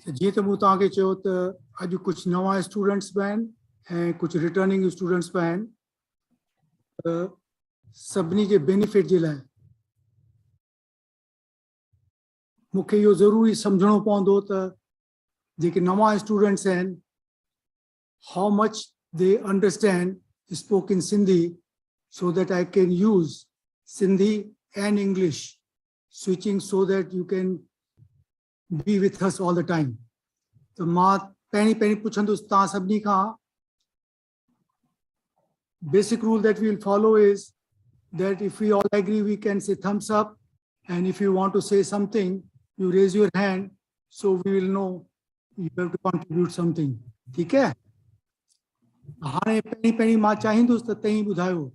जी तो मूं तव्हांखे चयो त अॼु कुझु नवां स्टूडेंट्स बि आहिनि ऐं कुझु रिटर्निंग स्टूडेंट्स बि आहिनि। सभिनी जे बेनिफिट जे लाइ मूंखे इहो ज़रूरी सम्झणो पवंदो त जेके नवां स्टूडेंट्स आहिनि how much they understand spoken Sindhi so that I can use Sindhi and English switching so that you can be with us all the time. So मां पहिरीं पुछंदुसि तव्हां सभिनी खां basic rule that we will follow is that if we all agree we can say thumbs up, and if you want to say something you raise your hand so we will know you have to contribute something. ठीक है? हाणे पहिरीं मां चाहींदुसि त तव्हीं ॿुधायो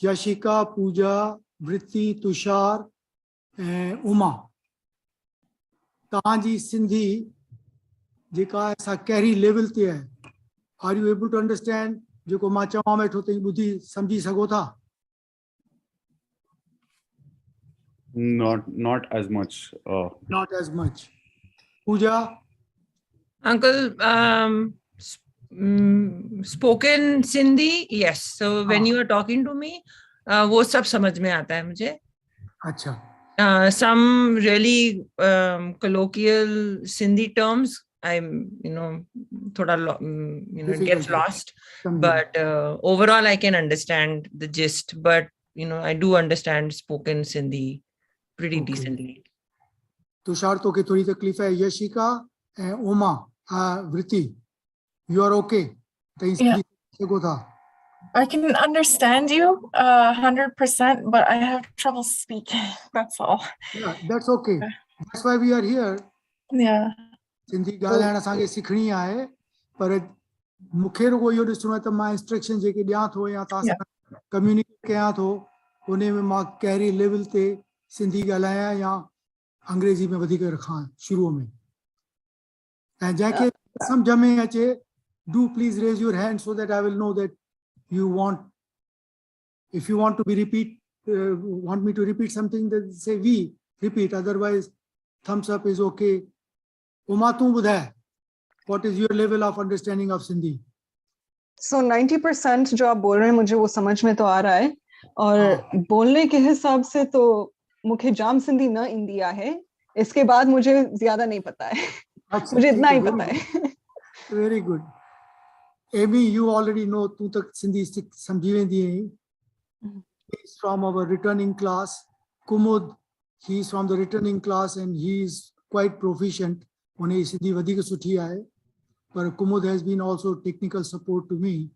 यशिका, पूजा, वृत्ति, तुषार ऐं उमा तव्हांजी सिंधी जेका असां कहिड़ी लेवल ते आहे, are you able to understand जेको मां चवां वेठो तव्हीं ॿुधी सम्झी सघो था? Not as much. Not as much. Pooja? Uncle, spoken Sindhi, yes. So when you are talking to me, वो सब समझ में आता है मुझे. अच्छा. Some really colloquial Sindhi terms, I'm, thoda, gets lost. But overall, I can understand the gist. But, I do understand spoken Sindhi pretty decently. Tushar तो के थोड़ी तकलीफ है. यशिका and उमा, वृत्ति, you are okay? Yeah. I can understand you 100%, but I have trouble speaking. That's all. Yeah, that's okay. That's why we are here. Yeah. Sindhi ॻाल्हाइण असांखे सिखणी आहे, पर मूंखे रुगो इहो ॾिसणो आहे त मां इंस्ट्रक्शन जेके ॾियां थो या तव्हां सां कम्युनिकेट कयां थो उन में मां कहिड़ी लेवल ते सिंधी ॻाल्हायां या अंग्रेजी में वधीक रखां शुरूअ में. ऐं जंहिंखे सम्झ में अचे, do please raise your hand so that I will know that you want, if you want to be want me to repeat something, then say we repeat, otherwise thumbs up is okay. Uma, tu budhai, what is your level of understanding of Sindhi? So 90% जो आप बोल रहे हैं मुझे वो समझ में तो आ रहा है, और बोलने के हिसाब से तो मुझे जाम सिंधी न इंदिया है, इसके बाद मुझे ज्यादा नहीं पता है. मुझे इतना ही पता है. Very good. Amy, you already know tu tak Sindhi samjhi vendi hai. He's from our returning class. Kumud, he's from the returning class and he is quite proficient. Unhe Sindhi vadhika suthi aahe. But Kumud has been also technical support to me.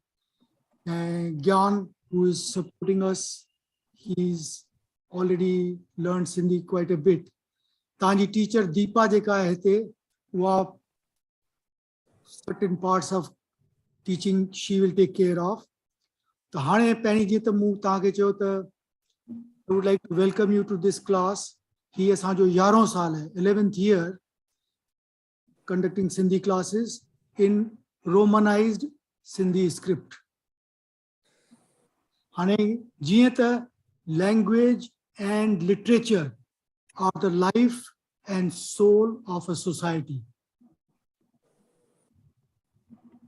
Gyan, who is supporting us, he's already learned Sindhi quite a bit. Tanji teacher Deepa jeka hai te, wo certain parts of teaching she will take care of. So hane pani ji ta mu ta ke chayo ta I would like to welcome you to this class. He is jo 11 saal hai, 11th year, conducting Sindhi classes in Romanized Sindhi script. Hane jiye ta language and literature are the life and soul of a society.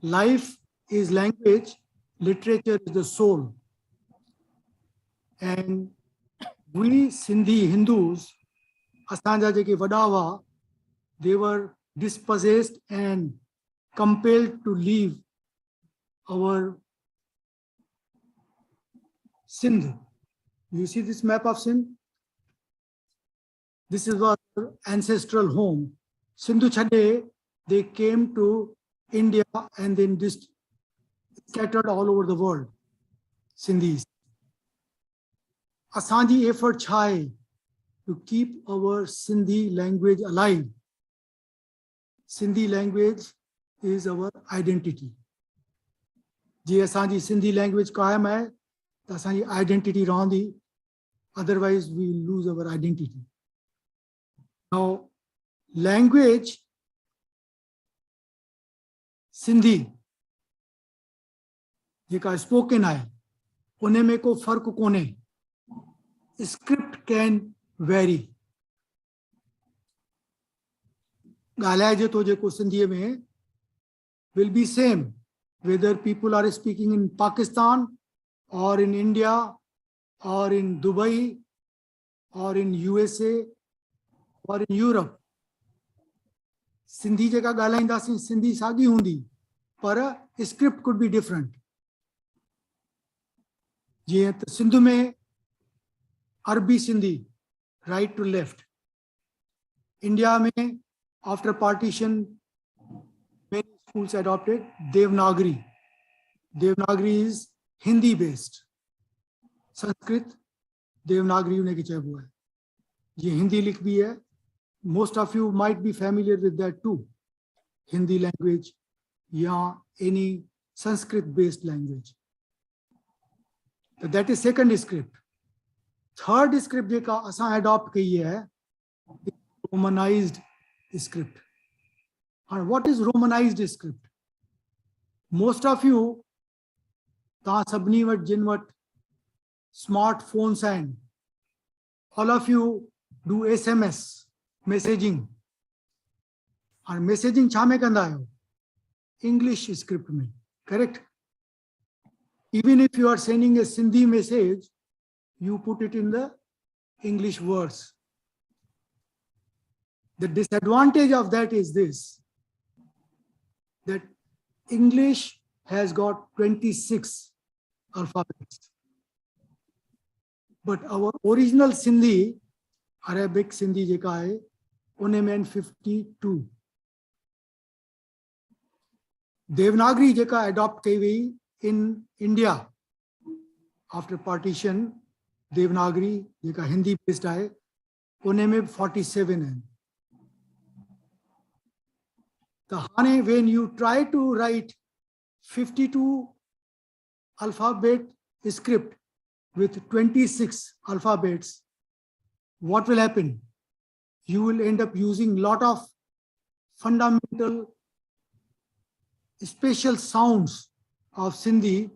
Life is language, literature is the soul. And we Sindhi Hindus, Asanja jeke Vadawa, they were dispossessed and compelled to leave our Sindh. You see this map of Sindh? This is our ancestral home. Sindhu Chade, they came to India and then scattered all over the world, Sindhis. Asanji effort chai to keep our Sindhi language alive. Sindhi language is our identity. Je asanji Sindhi language kaayam hai, ta asanji identity randi, otherwise we lose our identity. Now, language Sindhi जेका spoken है उन्हें में को फर्क कोने. Script can vary. ॻाल्हाइजे थो जेको सिंधीअ में will be same whether people are speaking in Pakistan or in India or in Dubai or in USA or in Europe. Sindhi जेका ॻाल्हाईंदासीं सिंधी साॻी हूंदी पर स्क्रिप्ट could be different. जीअं त सिंध में अरबी Sindhi right to left. India में after partition many schools adopted Devanagari. Devanagari is Hindi based. Sanskrit Devanagari उन्हें की चैबू है. ये हिंदी लिख भी है. Most of you might be familiar with that too. Hindi language या any Sanskrit based language. So that is second script. Third script जेका असां adopt कई है Romanized script. And what is Romanized script? Most of you तव्हां सभिनी वटि जिन वटि smartphones आहिनि, all of you do SMS messaging. And messaging छा में कंदा आहियो? English script में, correct? Even if you are sending a Sindhi message, you put it in the English words. The disadvantage of that is this, that English has got 26 alphabets. But our original Sindhi, Arabic Sindhi जेका है, उन्हें में 52. Devanagari जेका adopt कई वई in India after partition, Devanagari जेका Hindi based है, उन्हें में 47 है. The हाने when you try to write 52 alphabet script with 26 alphabets, what will happen? You will end up using lot of fundamental special sounds of Sindhi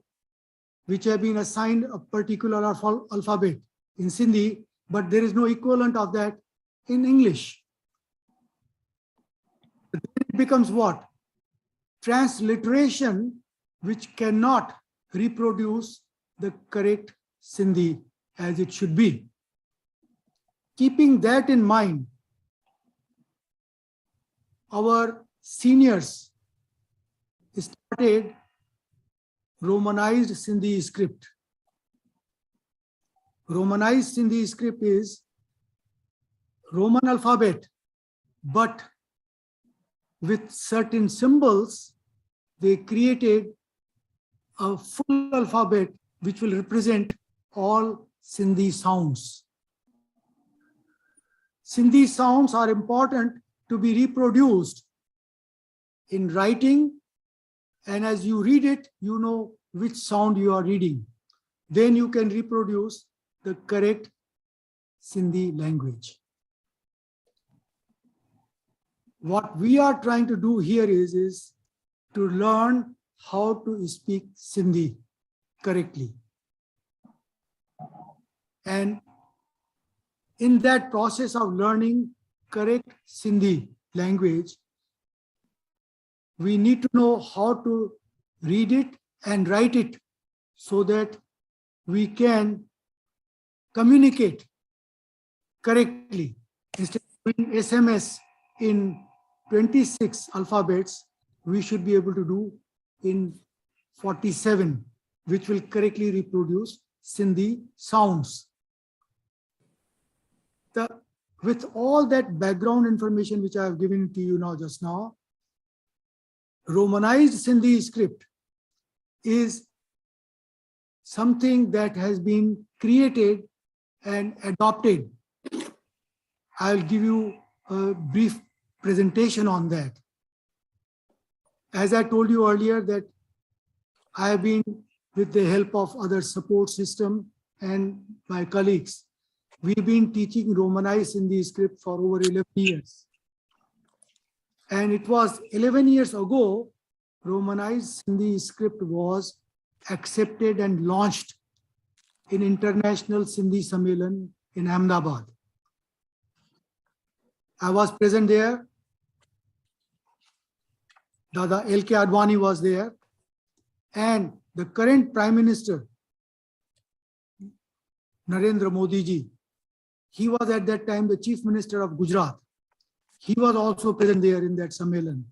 which have been assigned a particular alphabet in Sindhi, but there is no equivalent of that in English. It becomes what? Transliteration which cannot reproduce the correct Sindhi as it should be. Keeping that in mind, our seniors started Romanized Sindhi script. Romanized Sindhi script is Roman alphabet, but with certain symbols, they created a full alphabet which will represent all Sindhi sounds. Sindhi sounds are important to be reproduced in writing, and as you read it, you know which sound you are reading. Then you can reproduce the correct Sindhi language. What we are trying to do here is to learn how to speak Sindhi correctly. And in that process of learning correct Sindhi language, we need to know how to read it and write it so that we can communicate correctly. Instead of doing SMS in 26 alphabets, we should be able to do in 47, which will correctly reproduce Sindhi sounds. With all that background information which I have given to you now, just now, Romanized Sindhi script is something that has been created and adopted. I'll give you a brief presentation on that. As I told you earlier that I have been, with the help of other support system and my colleagues, we've been teaching Romanized Sindhi script for over 11 years. And it was 11 years ago, Romanized Sindhi script was accepted and launched in International Sindhi Sammelan in Ahmedabad. I was present there. Dada L.K. Advani was there, and the current Prime Minister, Narendra Modi ji, he was at that time the Chief Minister of Gujarat. He was also present there in that Sammelan.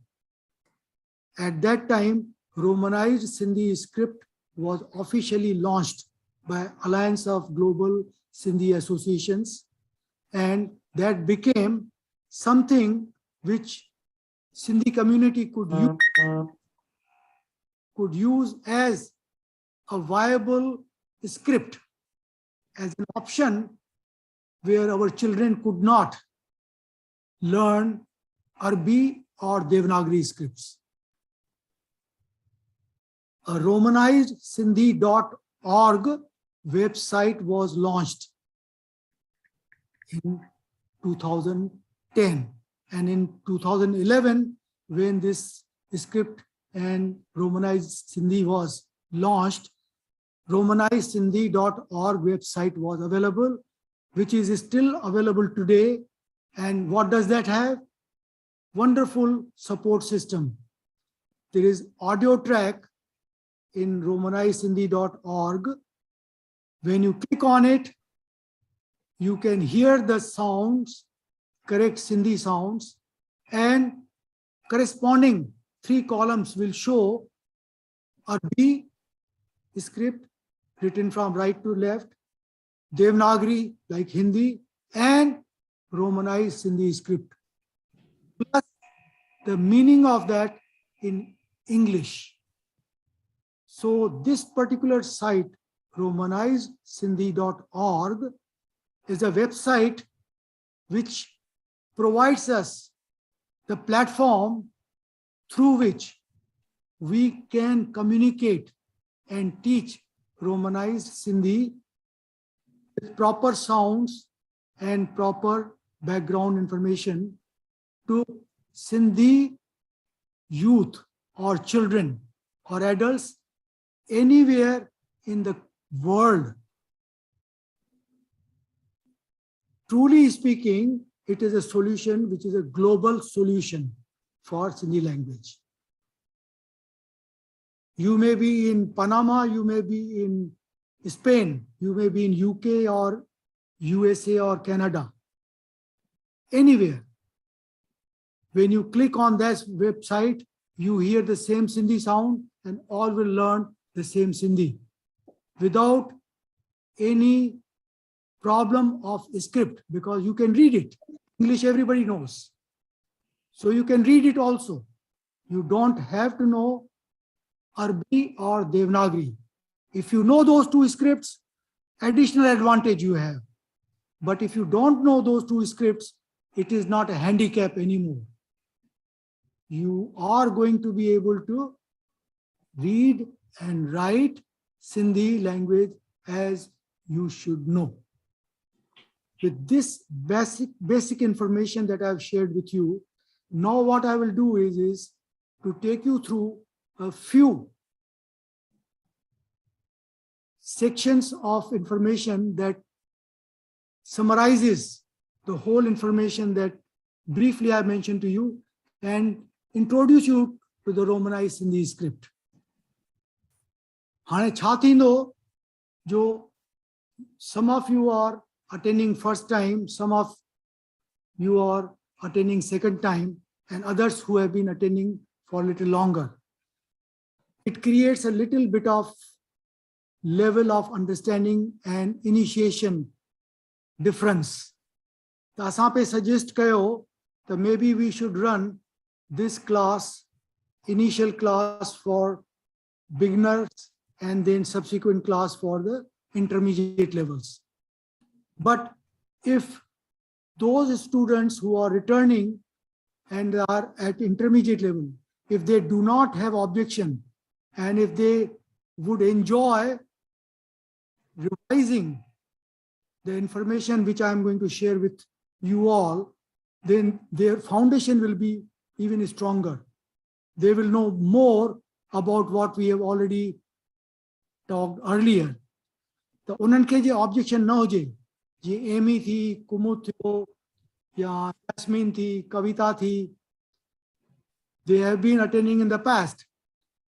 At that time, Romanized Sindhi script was officially launched by Alliance of Global Sindhi Associations, and that became something which Sindhi community could use as a viable script, as an option where our children could not learn Arabic or Devanagari scripts. A Romanized Sindhi.org website was launched in 2010, and in 2011, when this script and Romanized Sindhi was launched, Romanized Sindhi.org website was available, which is still available today. And what does that have? Wonderful support system. There is audio track in romanizedSindhi.org. When you click on it, you can hear the sounds, correct Sindhi sounds, and corresponding 3 columns will show Arabic script written from right to left, Devanagari like Hindi, and Romanized Sindhi script, plus the meaning of that in English. So this particular site, romanizedSindhi.org, is a website which provides us the platform through which we can communicate and teach Romanized Sindhi with proper sounds and proper background information to Sindhi youth or children or adults anywhere in the world. Truly speaking, it is a solution which is a global solution for Sindhi language. You may be in Panama, you may be in Spain, you may be in UK or USA or Canada, anywhere. When you click on this website, you hear the same Sindhi sound and all will learn the same Sindhi without any problem of script, because you can read it. English everybody knows. So you can read it also. You don't have to know Arabic or Devanagari. If you know those 2 scripts, additional advantage you have. But if you don't know those 2 scripts, it is not a handicap anymore. You are going to be able to read and write Sindhi language as you should know. With this basic information that I've shared with you, now what I will do is to take you through a few sections of information that summarizes the whole information that briefly I mentioned to you and introduce you to the Romanized Sindhi script. हाणे छा थींदो जो some of you are attending first time, some of you are attending second time, and others who have been attending for a little longer. It creates a little bit of level of understanding and initiation difference. The asape suggest kayo that maybe we should run this class, initial class for beginners and then subsequent class for the intermediate levels. But if those students who are returning and are at intermediate level, if they do not have objection and if they would enjoy revising the information which I am going to share with you all, then their foundation will be even stronger. They will know more about what we have already talked earlier. The उन्हनि खे जे objection न हुजे, जे Amy थी, कुमुद थियो, या यास्मीन थी, कविता थी, they have been attending in the past.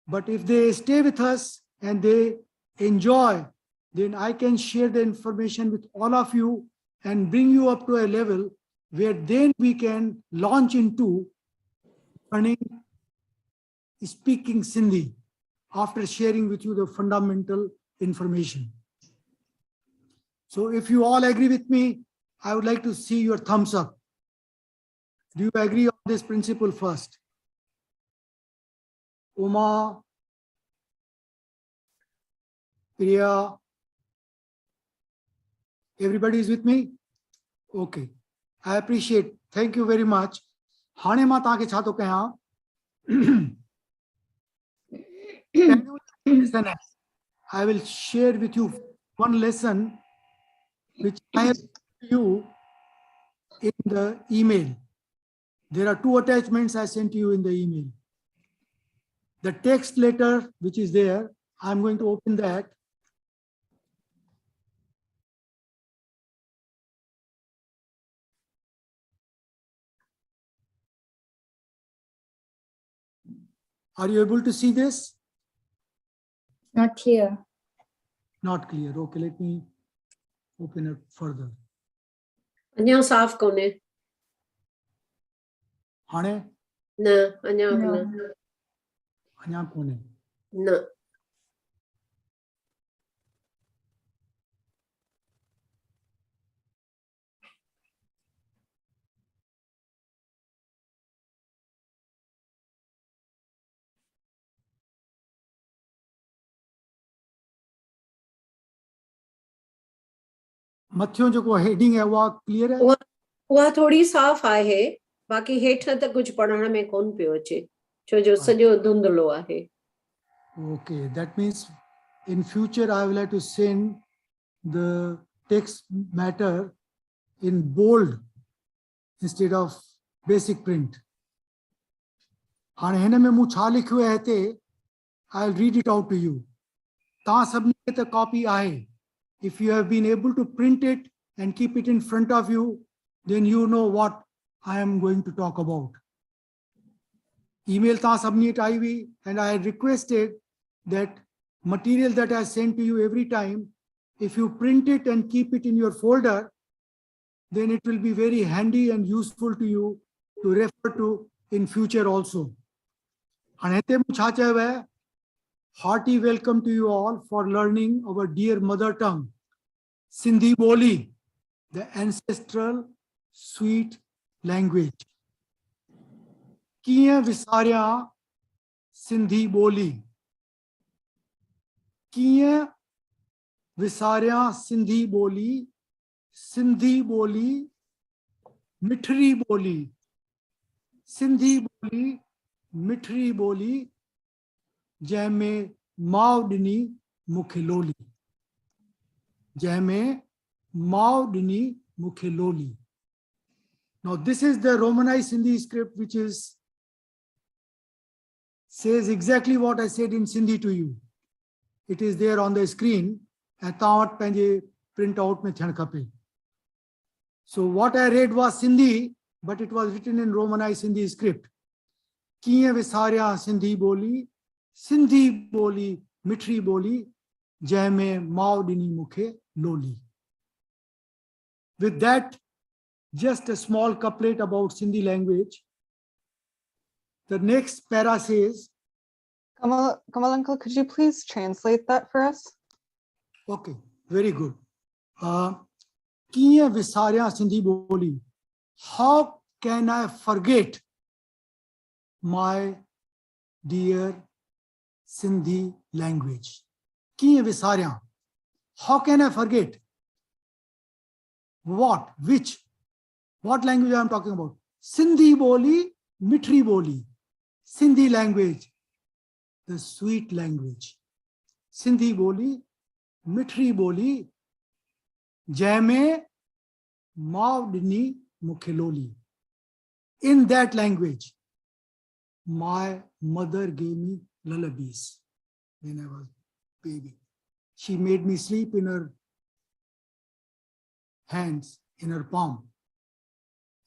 But if they stay with us and they enjoy, then I can share the information with all of you and bring you up to a level where then we can launch into learning speaking Sindhi after sharing with you the fundamental information. So if you all agree with me, I would like to see your thumbs up. Do you agree on this principle first? Uma, Priya, everybody is with me? Okay, I appreciate. Thank you very much. हाणे मां तव्हांखे छा थो कयां? I will share with you one lesson which I have sent you in the email. There are 2 attachments I sent you in the email. The text letter which is there, I'm going to open that. Are you able to see this? Not here. Not clear. Okay, let me open it further. अञा साफ़ कोन्हे हाणे न अञा No. न अञा कोन्हे. न मथियों जेको हेडिंग है उहा क्लियर है? उहा थोड़ी साफ़ आहे बाक़ी हेठ त कुझु पढ़ण में कोन पियो अचे छो जो सॼो धुंधलो आहे. Okay, that means in future I will have to send the text matter in bold instead of basic print. हाणे हिन में मूं छा लिखियो आहे हिते, I'll read it out to you. तव्हां सभिनी खे त कॉपी आहे. If you have been able to print it and keep it in front of you, then you know what I am going to talk about. Email तव्हां सभिनी वटि आई हुई, and I requested that material that I send to you every time, if you print it and keep it in your folder, then it will be very handy and useful to you to refer to in future also. And हिते मूं छा चयो आहे? Hearty welcome to you all for learning our dear mother tongue, Sindhi Boli, the ancestral sweet language. कीअं विसारियां सिंधी ॿोली? कीअं विसारियां सिंधी ॿोली? सिंधी ॿोली मिठड़ी ॿोली. सिंधी ॿोली मिठड़ी ॿोली जंहिंमें माउ ॾिनी मूंखे लोली. जंहिंमें माउ ॾिनी मूंखे lolly. Now this is the Romanized Sindhi script which says exactly what I said in Sindhi to you. It is there on the screen and तव्हां वटि पंहिंजे print out में थियणु खपे. So what I read was Sindhi, but it was written in Romanized Sindhi script. कीअं विसारियां सिंधी ॿोली? सिंधी ॿोली मिठड़ी ॿोली जंहिंमें माउ ॾिनी मूंखे lolly. With that, just a small couplet about Sindhi language. The next para says, Kamal uncle, could you please translate that for us? okay, very good. कीअं विसारियां सिंधी ॿोली? How can I forget my dear Sindhi language? कीअं विसारियां? How can I forget? What? Which? What language I am talking about? Sindhi ॿोली, मिठड़ी ॿोली. Sindhi language, the sweet language. Sindhi ॿोली, मिठड़ी ॿोली जंहिंमें माउ ॾिनी मूंखे lolly. In that language, my mother gave me lullabies when I was baby. She made me sleep in her hands, in her palm,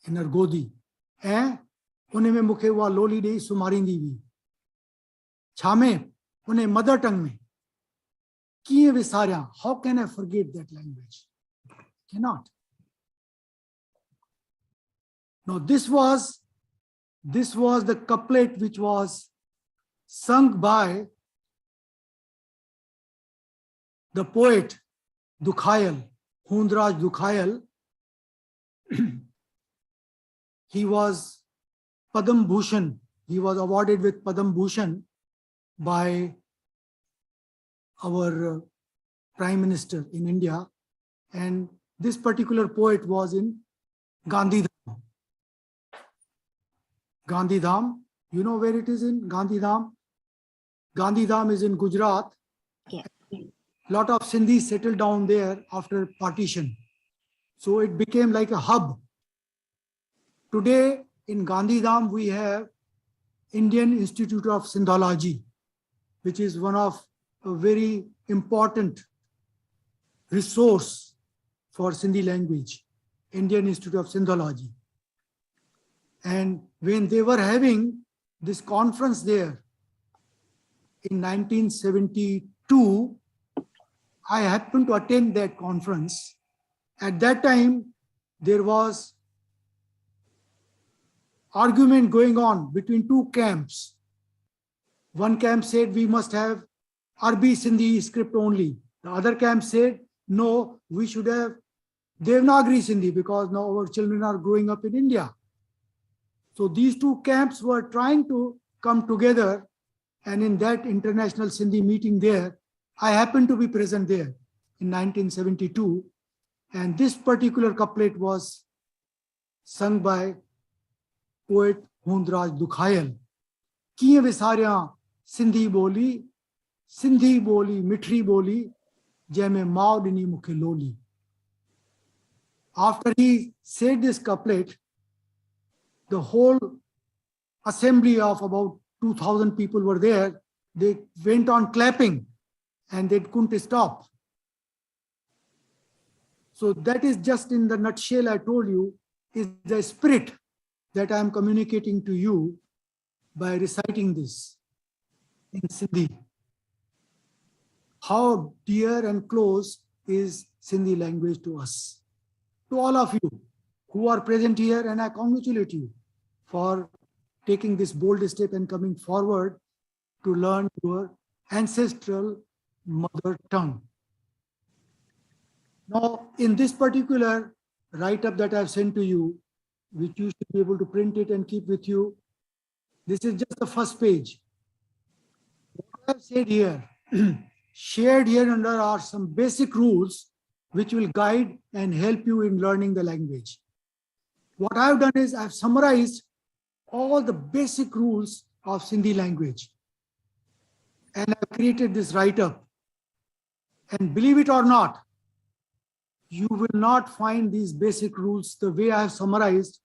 in her godi. And उन में मूंखे उहा लोली ॾेई सुम्हारींदी हुई छा में उन मदर टंग में कीअं विसारियां how can I forget that language cannot now this was the couplet which was sung by the poet Dukhayal Hundraj Dukhayal he was Padam Bhushan he was awarded with Padam Bhushan by our Prime Minister in India, and this particular poet was in Gandhidham. Gandhidham, you know where it is in Gandhidham? Gandhidham is in Gujarat. Yeah. Lot of Sindhis settled down there after partition. So it became like a hub. Today in Gandhidham, we have Indian Institute of Sindhology, which is one of a very important resource for Sindhi language, Indian Institute of Sindhology. And when they were having this conference there in 1972, I happened to attend that conference. At that time, there was argument going on between two camps. One camp said we must have Arabic Sindhi script only. The other camp said, no, we should have Devanagari Sindhi because now our children are growing up in India. So these two camps were trying to come together, and in that international Sindhi meeting there, I happened to be present there in 1972, and this particular couplet was sung by poet Hundraj Dukhayal. Kiye visarya Sindhi boli mitri boli jeme mao dini mukhe loli. After he said this couplet, the whole assembly of about 2,000 people were there. They went on clapping and they couldn't stop. So that is just in the nutshell I told you is the spirit that I am communicating to you by reciting this in Sindhi. How dear and close is Sindhi language to us. To all of you who are present here, and I congratulate you for taking this bold step and coming forward to learn your ancestral mother tongue. Now, in this particular write-up that I've sent to you, which you should be able to print it and keep with you, this is just the first page. What I've said here, shared here under are some basic rules which will guide and help you in learning the language. What I've done is I've summarized all the basic rules of Sindhi language. And I've created this write-up. And believe it or not, you will not find these basic rules the way I have summarized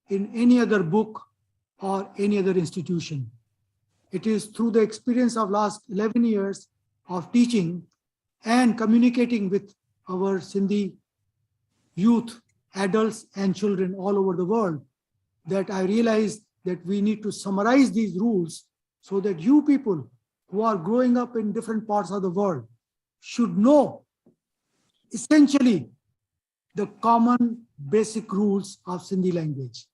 in any other book or any other institution. It is through the experience of last 11 years of teaching and communicating with our Sindhi youth, adults and children all over the world that I realized that we need to summarize these rules so that you people who are growing up in different parts of the world should know essentially the common basic rules of Sindhi language.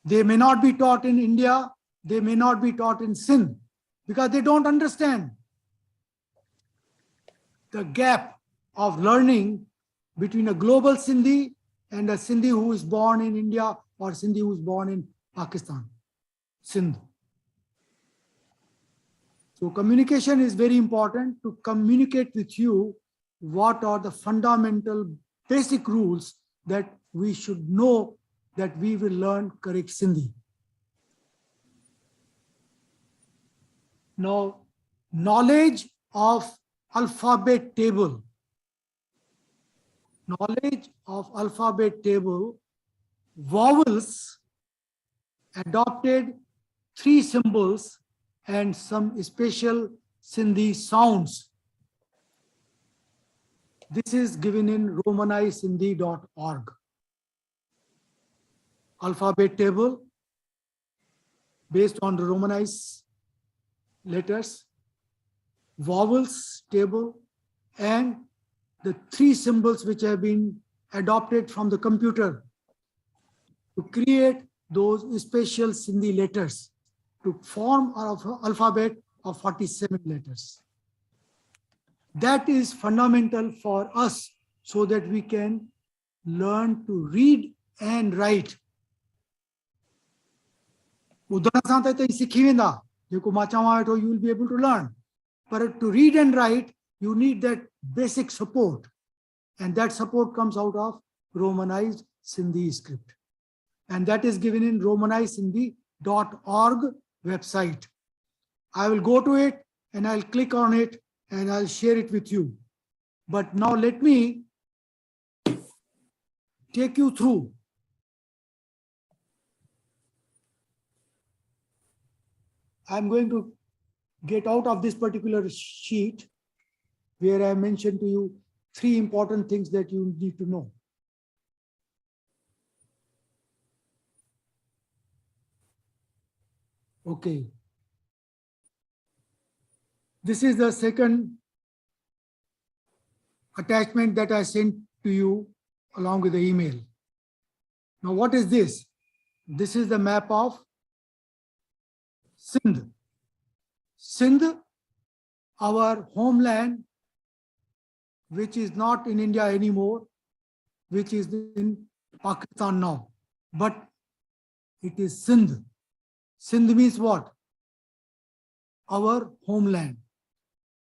They may not be taught in India, they may not be taught in Sindh because they don't understand the gap of learning between a global Sindhi and a Sindhi who is born in India or Sindhi who is born in Pakistan, Sindh. So communication is very important to communicate with you what are the fundamental basic rules that we should know that we will learn correct Sindhi. Now, knowledge of alphabet table. Knowledge of alphabet table, vowels adopted 3 symbols and some special Sindhi sounds. This is given in romanisindhi.org. Alphabet table, based on the Romanized letters, vowels table, and the 3 symbols which have been adopted from the computer to create those special Sindhi letters to form our alphabet of 47 letters. That is fundamental for us so that we can learn to read and write. ॿुधण सां त तव्हां सिखी वेंदा, जेको मां चवां वेठो, you will be able to learn. But to read and write, you need that basic support. And that support comes out of Romanized Sindhi script. And that is given in romanizedSindhi.org website. I will go to it and I'll click on it and I'll share it with you. But now let me take you through. I'm going to get out of this particular sheet where I mentioned to you 3 important things that you need to know. Okay. This is the second attachment that I sent to you along with the email. Now, what is this? This is the map of Sindh. Sindh, our homeland, which is not in India anymore, which is in Pakistan now, but it is Sindh. Sindh means what? Our homeland.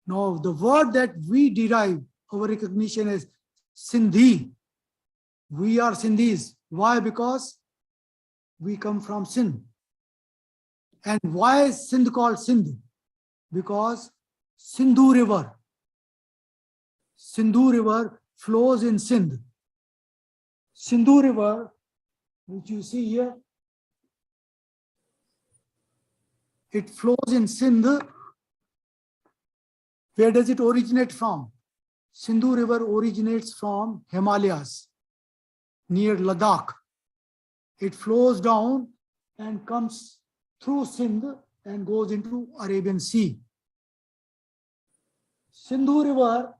Now, the word that we derive our recognition as Sindhi, we are Sindhis. Why? Because we come from Sindh. And why is Sindh called Sindh? Because Sindhu River flows in Sindh. Sindhu River, which you see here, it flows in Sindh. Where does it originate from? Sindhu River originates from Himalayas near Ladakh. It flows down and comes through Sindh and goes into Arabian Sea. Sindhu River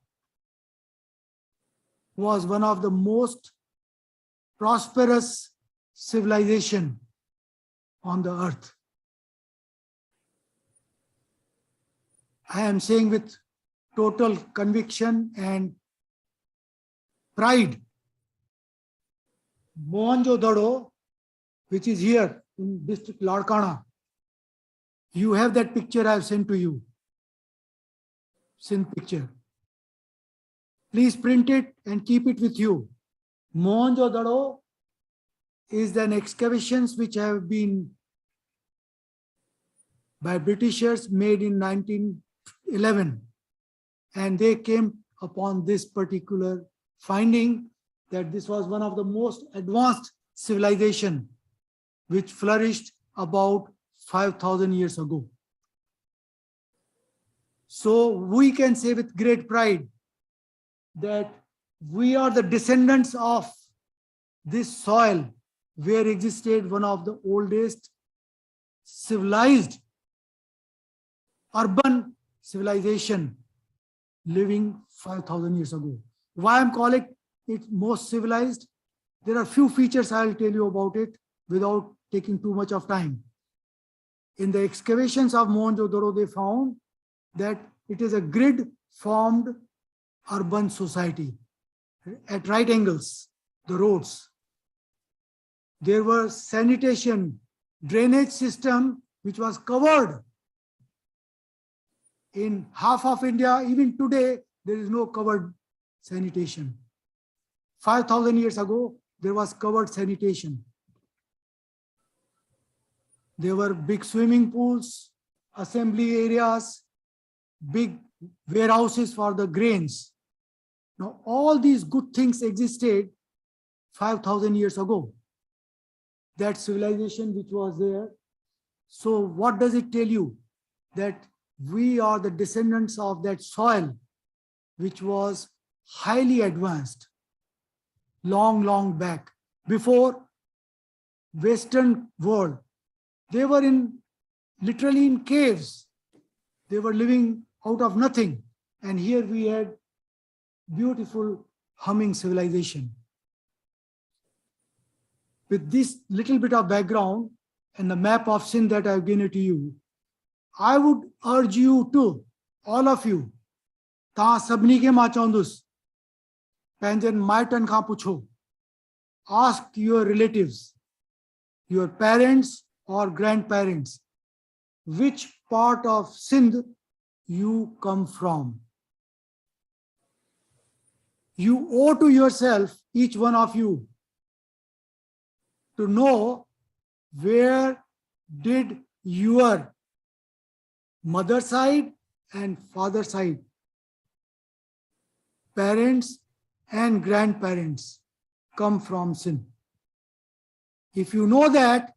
was one of the most prosperous civilization on the earth. I am saying with total conviction and pride. Mohenjo-daro, which is here in district Larkana, you have that picture I have sent to you, Sindh picture. Please print it and keep it with you. Mohenjo-daro is an excavations which have been by Britishers made in 1911, and they came upon this particular finding that this was one of the most advanced civilization which flourished about 5,000 years ago. So we can say with great pride that we are the descendants of this soil where existed one of the oldest civilized urban civilization living 5,000 years ago. Why I'm calling it most civilized? There are few features I'll tell you about it without taking too much of time. In the excavations of Mohenjo-daro, they found that it is a grid-formed urban society at right angles, the roads. There were sanitation, drainage system which was covered. In half of India, even today, there is no covered sanitation. 5,000 years ago, there was covered sanitation. There were big swimming pools, assembly areas, big warehouses for the grains. Now, all these good things existed 5,000 years ago. That civilization which was there. So what does it tell you? That we are the descendants of that soil which was highly advanced long back before Western world. They were in literally in caves. They were living out of nothing. And here we had beautiful humming civilization. With this little bit of background and the map of Sindh that I've given it to you, I would urge you to, all of you, ta sabni ke ma chaundus, panjen maitan kha pucho, ask your relatives, your parents or grandparents, which part of Sindh you come from. You owe to yourself, each one of you, to know where did your mother side and father side, parents and grandparents come from Sindh. If you know that,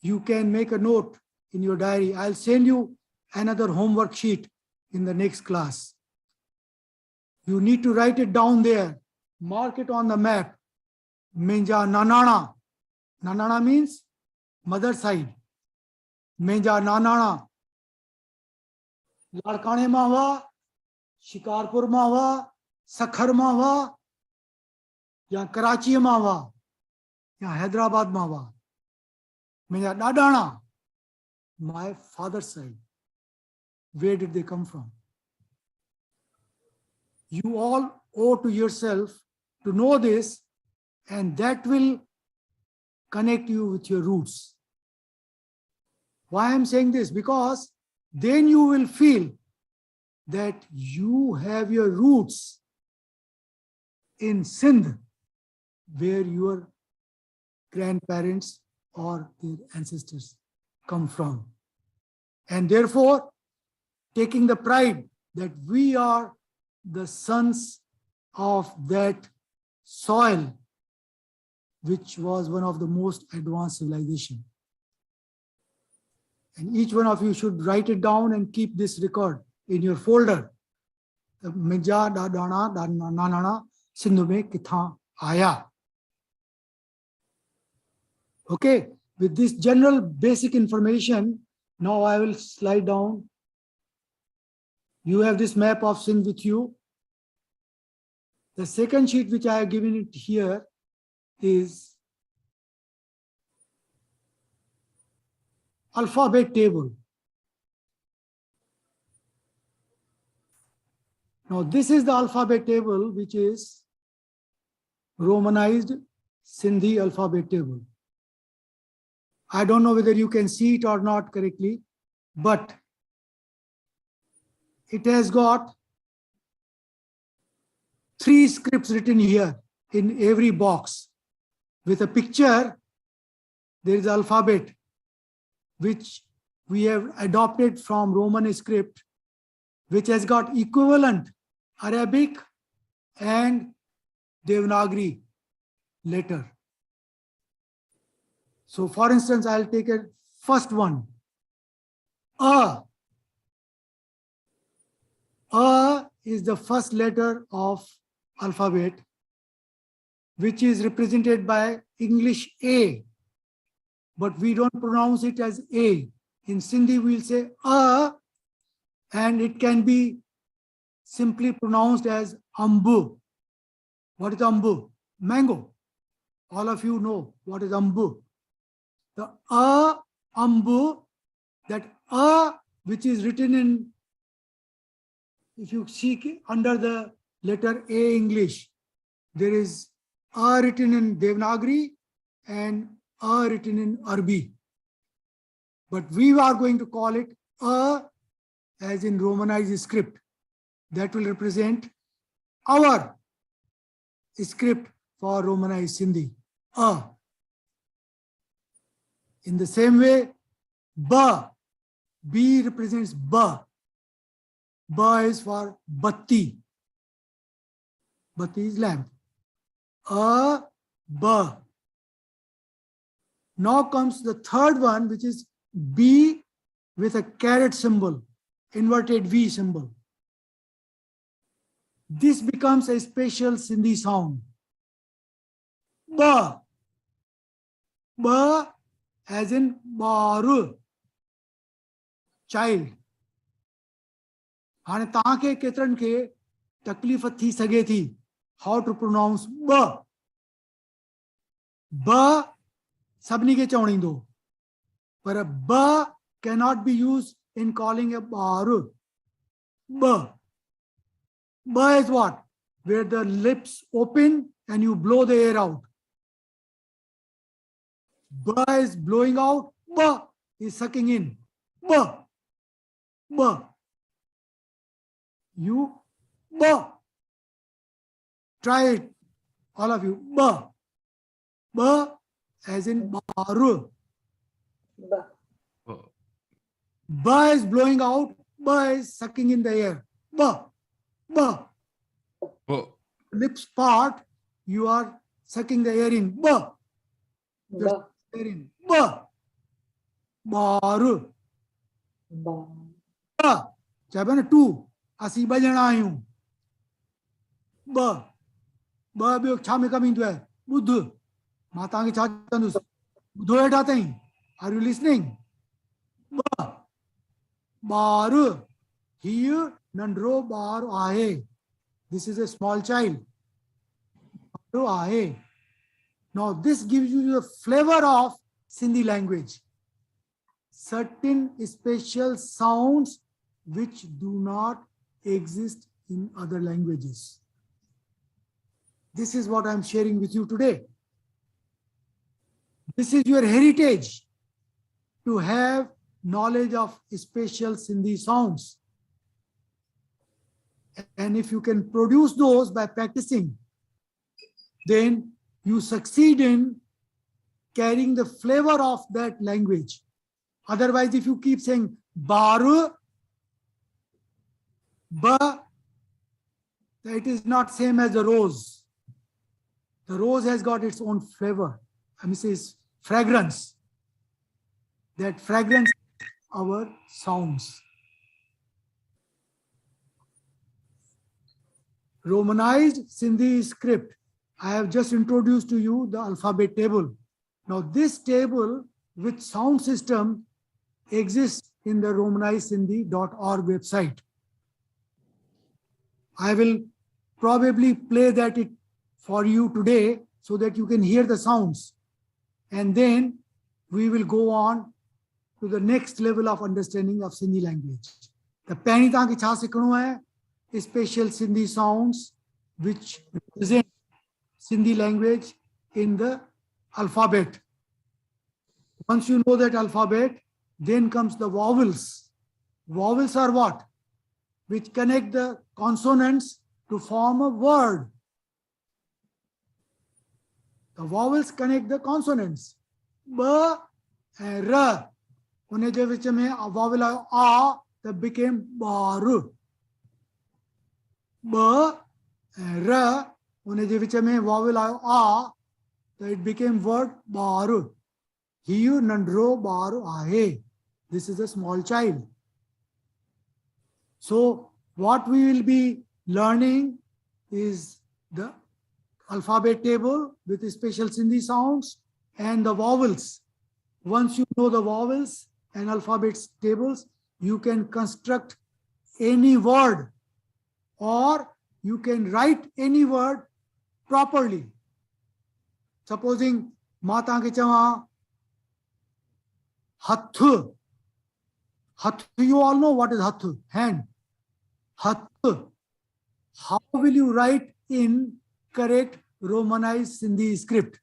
you can make a note in your diary. I'll send you another homework sheet in the next class. You need to write it down there, mark it on the map. Menja nanana. Nanana means mother side. Menja nanana. Larkane mawa, Shikarpur mawa, Sakhar mawa, ya Karachi mawa, ya Hyderabad mawa. Menja dadana. My father's side. Where did they come from? You all owe to yourself to know this, and that will connect you with your roots. Why I'm saying this? Because then you will feel that you have your roots in Sindh, where your grandparents or their ancestors come from. And therefore, taking the pride that we are the sons of that soil, which was one of the most advanced civilization. And each one of you should write it down and keep this record in your folder. Meja dadana nanana Sindhu mein kitha aya. Okay, with this general basic information, now I will slide down. You have this map of Sindh with you. The second sheet which I have given it here is alphabet table. Now this is the alphabet table, which is Romanized Sindhi alphabet table. I don't know whether you can see it or not correctly, but it has got 3 scripts written here in every box. With a picture, there is alphabet, which we have adopted from Roman script, which has got equivalent Arabic and Devanagari letter. So for instance, I'll take a first one. A is the first letter of alphabet, which is represented by English A, but we don't pronounce it as A. In Sindhi, we'll say A, and it can be simply pronounced as ambu. What is ambu? Mango. All of you know what is ambu. The ambu, that which is written in, if you see under the letter A English, there is written in Devanagari and written in Arabic. But we are going to call it as in Romanized script. That will represent our script for Romanized Sindhi. In the same way, B represents Ba. Ba is for Batti. Batti is lamp. Ba. Now comes the third one, which is B with a caret symbol, inverted V symbol. This becomes a special Sindhi sound. Ba. Ba as in baru. child. हाणे तव्हांखे केतिरनि खे तकलीफ़ थी सघे थी how to pronounce ब. ब सभिनी खे चवणु ईंदो, पर ब cannot be used in calling a ॿार. ब. ब is what? Where the lips open and you blow the air out. B is blowing out. B is sucking in. B. B. You. B. Try it, all of you. B. B as in baru. ba, B is blowing out. B is sucking in the air. B. B. Lips part, you are sucking the air in. B. ba, Air in. B. Baru. ba, B. चइबो न to असीं ॿ ॼणा आहियूं. ॿ ॿ ॿियो छा में कमु ईंदो आहे? ॿुध. मां तव्हांखे छा चवंदुसि? ॿुधो हेठां ताईं. Are you listening? ॿ ॿार. हीउ नंढड़ो ॿार आहे. This is a small child. ॿार आहे. Now this gives you the flavor of Sindhi language. Certain special sounds which do not exist in other languages. This is what I am sharing with you today. This is your heritage, to have knowledge of special Sindhi sounds. And if you can produce those by practicing, then you succeed in carrying the flavor of that language. Otherwise, if you keep saying baru, ba, it is not same as the rose. The rose has got its own flavor. I mean, says fragrance. That fragrance our sounds. Romanized Sindhi script. I have just introduced to you the alphabet table. Now this table with sound system exists in the romanizedSindhi.org website. I will probably play that for you today so that you can hear the sounds. And then we will go on to the next level of understanding of Sindhi language. The पहिरीं तव्हांखे छा सिखणो आहे? Special Sindhi sounds which represent Sindhi language in the alphabet. Once you know that alphabet, then comes the vowels. Vowels are what? Which connect the consonants to form a word. The vowels connect the consonants. B and R. उन्हें जे विच में vowel आयो आ, that became baru. B and R. उन्हें जे विच में vowel आयो आ, that it became word baru. Hiyu nandro baru ahe. This is a small child. So what we will be learning is the alphabet table with special Sindhi sounds and the vowels. Once you know the vowels and alphabet tables, you can construct any word or you can write any word properly. Supposing Mata ke chawa hathu. Hathu, you all know what is hathu, hand. Hathu. How will you write in correct Romanized Sindhi script?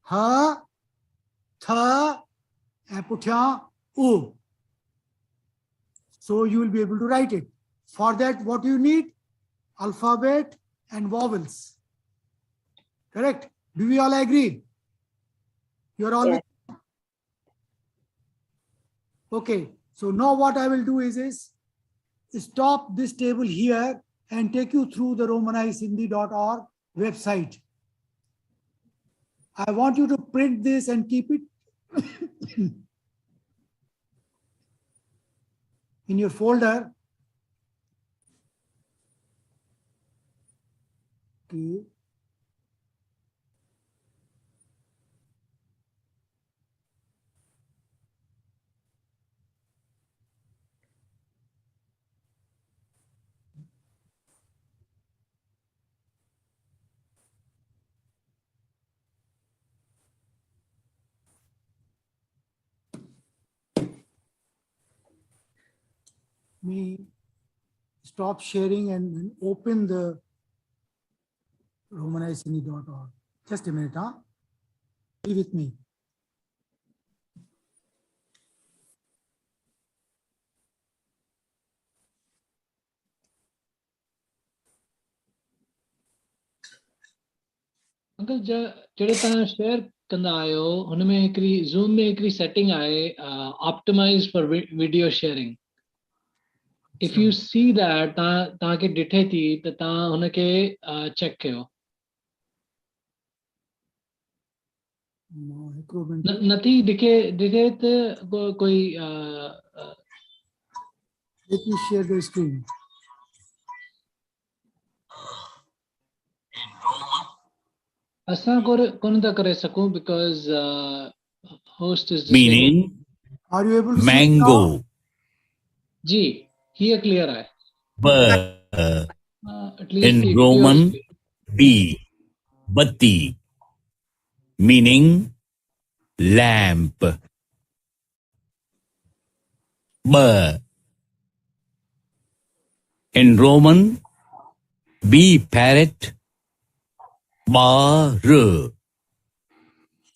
Ha, tha, and puthya, u. So you will be able to write it. For that, what you need? Alphabet and vowels. Correct? Do we all agree? You are all Yes. Okay. So now what I will do is stop this table here and take you through the romanizedSindhi.org website. I want you to print this and keep it in your folder. Okay. me stop sharing and open the romanizedhindy.org. Just a minute, huh? Be with me. Uncle जड़े तव्हां share कंदा आहियो हुन में हिकिड़ी zoom में हिकिड़ी setting आहे optimise for video sharing if you see that तव्हांखे ॾिठे थी त तव्हां हुनखे चेक कयो नथी ॾिठे त कोई Let me share the screen. असां कोन था करे सघूं because host is meaning Are you able to mango, see it now? जी हीअ क्लियर आहे in Roman B, batti, meaning lamp. B, in Roman B, parrot, bar,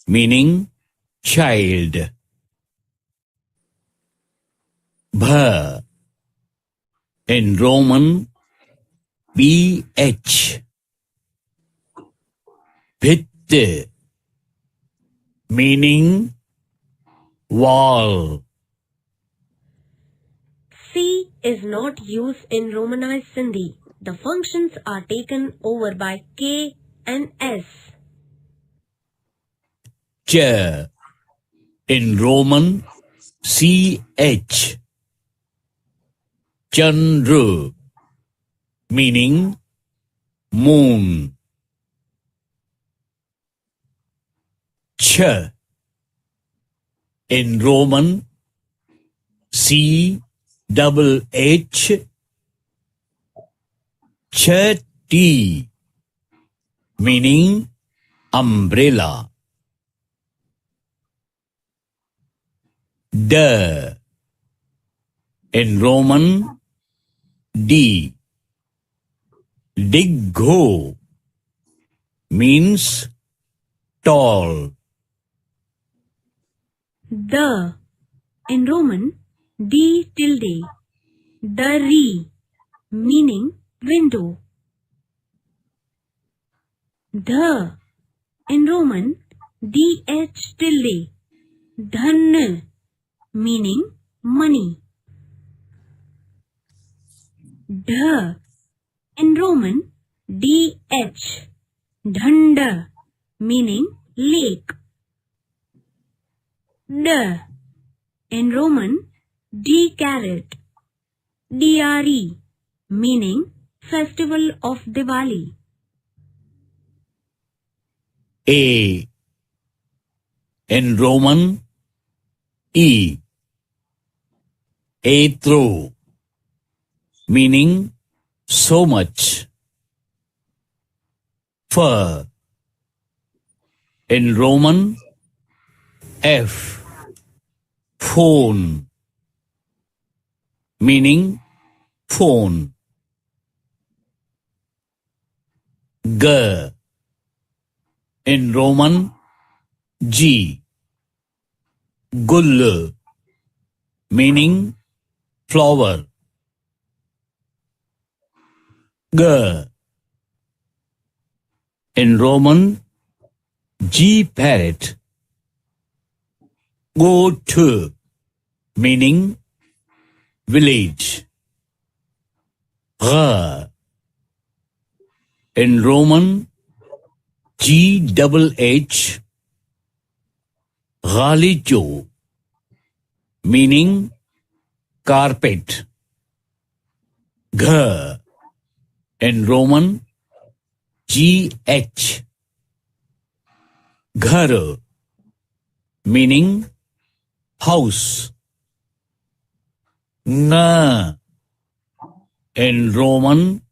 meaning child. Bha, in Roman BH, bhitt, meaning wall. C is not used in Romanized Sindhi. The functions are taken over by K and S. Ch, in Roman CH, Chandra, meaning moon. Ch, in Roman CHH, Chatti, meaning umbrella. D, in Roman D, diggo, means tall. The in Roman D tilde, dari, meaning window. The in Roman DH tilde, dhan, meaning money. The in Roman DH, dhanda, meaning lake. D in Roman D caret, DRE, meaning festival of Diwali. A, in Roman E, athro, meaning so much. F, in Roman F, phone, meaning phone. G, in Roman G, gull, meaning flower. G, in Roman G, parrot, goat, meaning village. G, in Roman GHH, Ghalicho, meaning carpet. G, in Roman GH, Ghar, meaning house. N, in Roman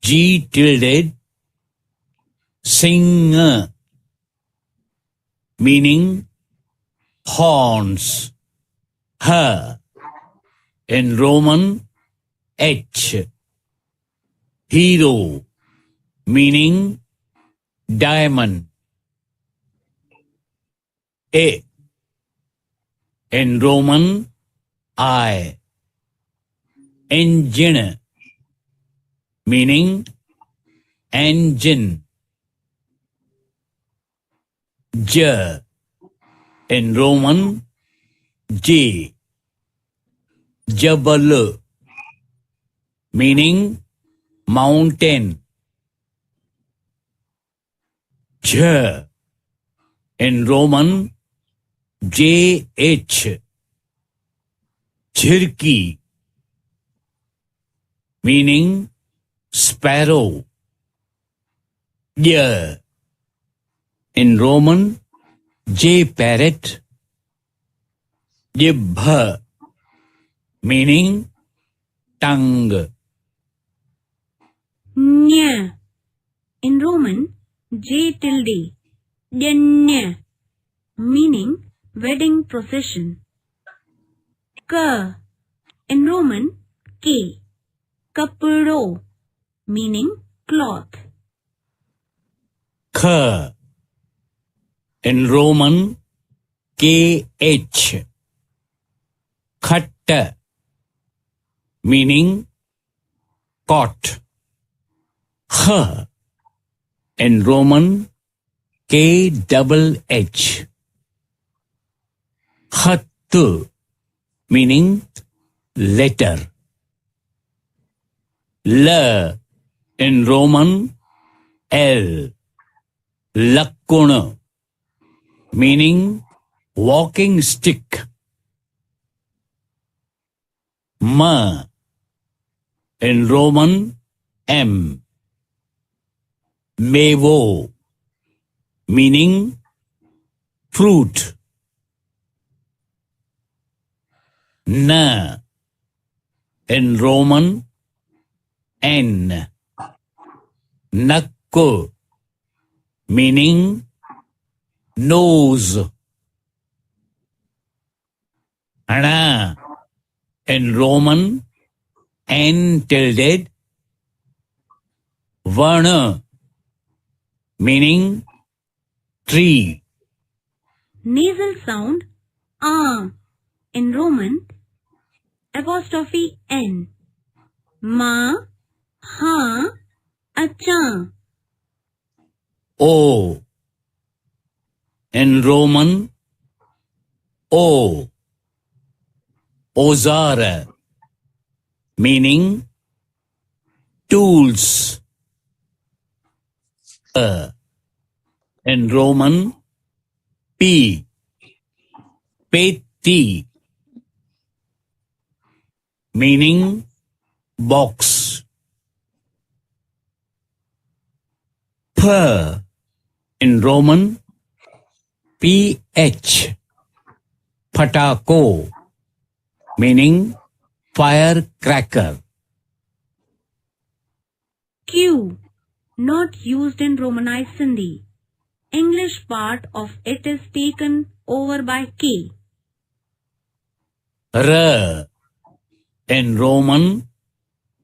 G tilde, sing, meaning horns. H, in Roman H. Hero, meaning diamond. A. In Roman I. Engine, meaning engine. J. In Roman J. Jabal, meaning mountain. J. In Roman JH. Chirki, meaning sparrow. Yeah. In Roman, J parrot. Jibha, meaning tongue. Nya. In Roman, J tilde. Denya, meaning wedding procession. Ka. In Roman, K. Kapro, meaning cloth. Kh. In Roman KH. Khatta, meaning caught. H. In Roman KHH. Khattu, meaning letter. L. In Roman L. Lakkuna, meaning walking stick. Ma. In Roman M. Mevo, meaning fruit. Na. In Roman N. Nakku, meaning nose. Ana. In Roman N tilde. Varna, meaning tree. Nasal sound in Roman apostrophe N. Ma, ha, acha. O. In Roman O. Ozara, meaning tools. In Roman P. Peti, meaning box. P. In Roman PH. Patako, meaning firecracker. Q. Not used in Romanized Sindhi. English part of it is taken over by K. R. In Roman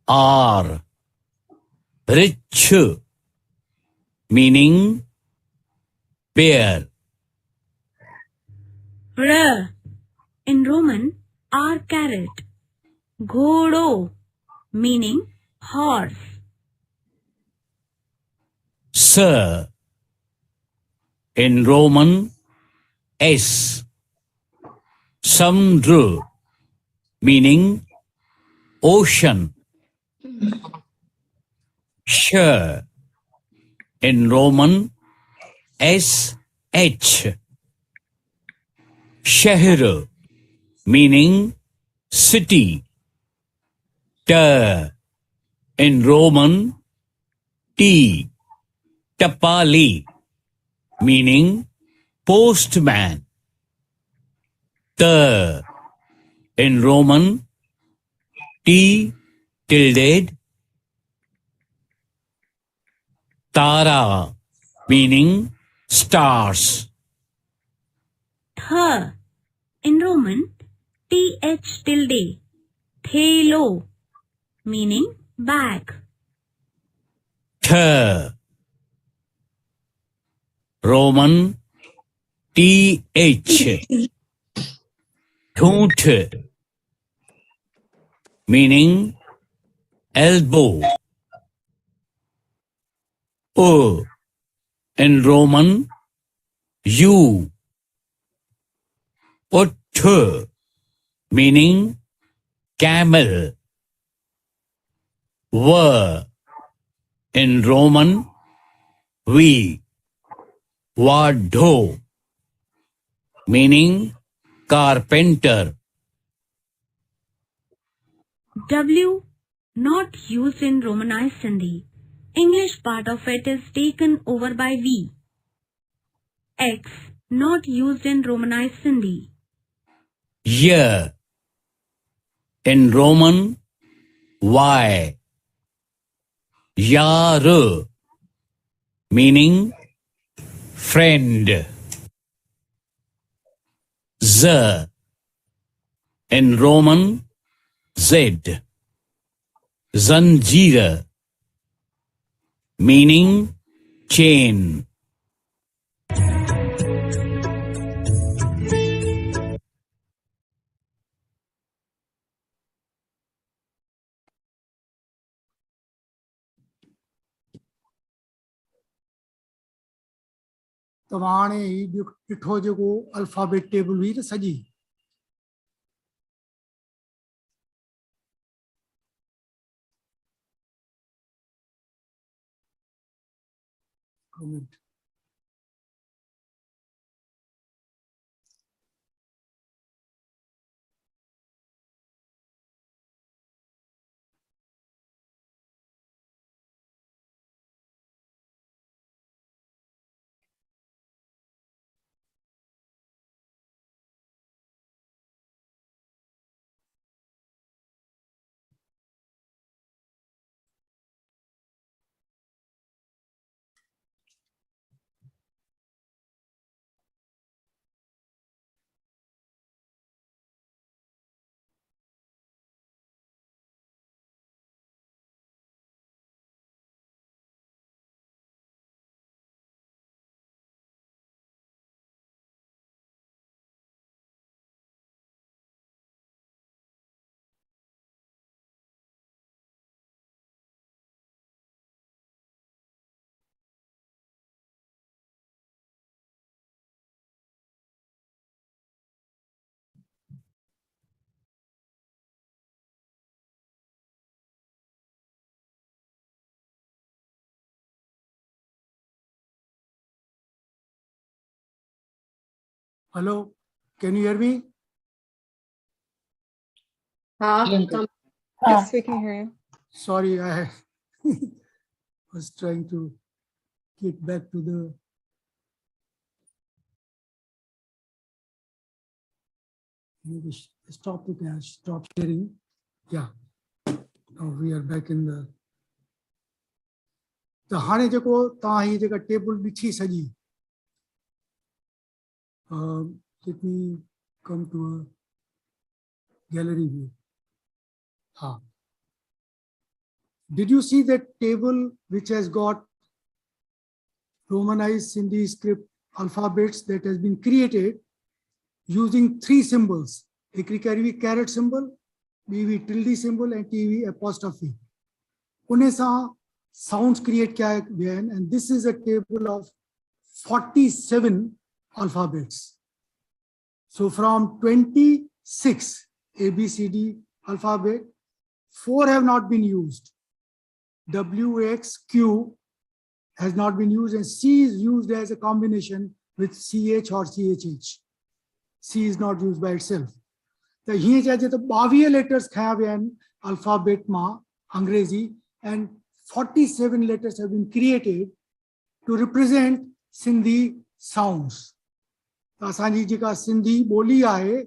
R. Rich, meaning bear. R. In Roman, R caret. Ghodo, meaning horse. Sir. In Roman S. Samudra, meaning ocean. Sh. In Roman SH. Shahr, meaning city. T. In Roman T. Tapali, meaning postman. T. In Roman T tilde. Tara, meaning stars. Th. In Roman, th tilde. thelo, meaning bag. Th. Roman TH. Tooth, meaning elbow. In Roman, U. Ut, meaning camel. In Roman, V. Vado, meaning carpenter. W, not used in Romanized Sindhi. English part of it is taken over by V. X, not used in Romanized Sindhi. Y. In Roman, Y. Yar, meaning friend. Z. In Roman, Z. Zanjira, meaning chain. तव्हाणे ही ॾिठो जेको alphabet table हुई न सॼी, comment. Hello, can you hear me? Yes, we can hear you. Sorry, I was trying to get back to the stop sharing. Yeah, now we are back in the. The हाणे जेको तव्हां ही जेका table ॾिठी सॼी, let me come to a gallery view. Did you see that table which has got Romanized Sindhi script alphabets that has been created using three symbols? एक caret symbol, BV tilde symbol, and TV apostrophe. उन्हें सा sounds create किया गया है, and this is a table of 47 alphabets. So from 26 ABCD alphabet, 4 have not been used. W, X, Q has not been used, and C is used as a combination with CH or CHH. C is not used by itself. The here the 22 letters have an alphabet ma Angrezi, and 47 letters have been created to represent Sindhi sounds. असांजी जेका सिंधी ॿोली आहे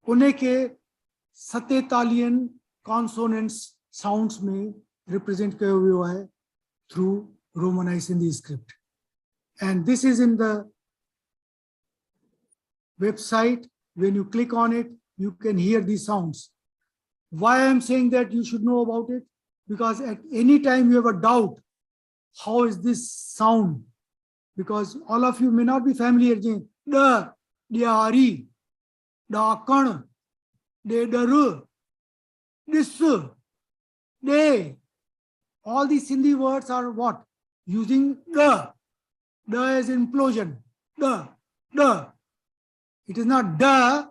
उन खे 47 consonants sounds में represent कयो वियो आहे through Romanised Sindhi script. And this is in the website. When you click on it, you can hear these sounds. Why I am saying that you should know about it? Because at any time you have a doubt, how is this sound? Because all of you may not be familiar. Da, diari, da kan, de daru, this, de. All these Sindhi words are what? Using da. Da is implosion. Da, da. It is not da,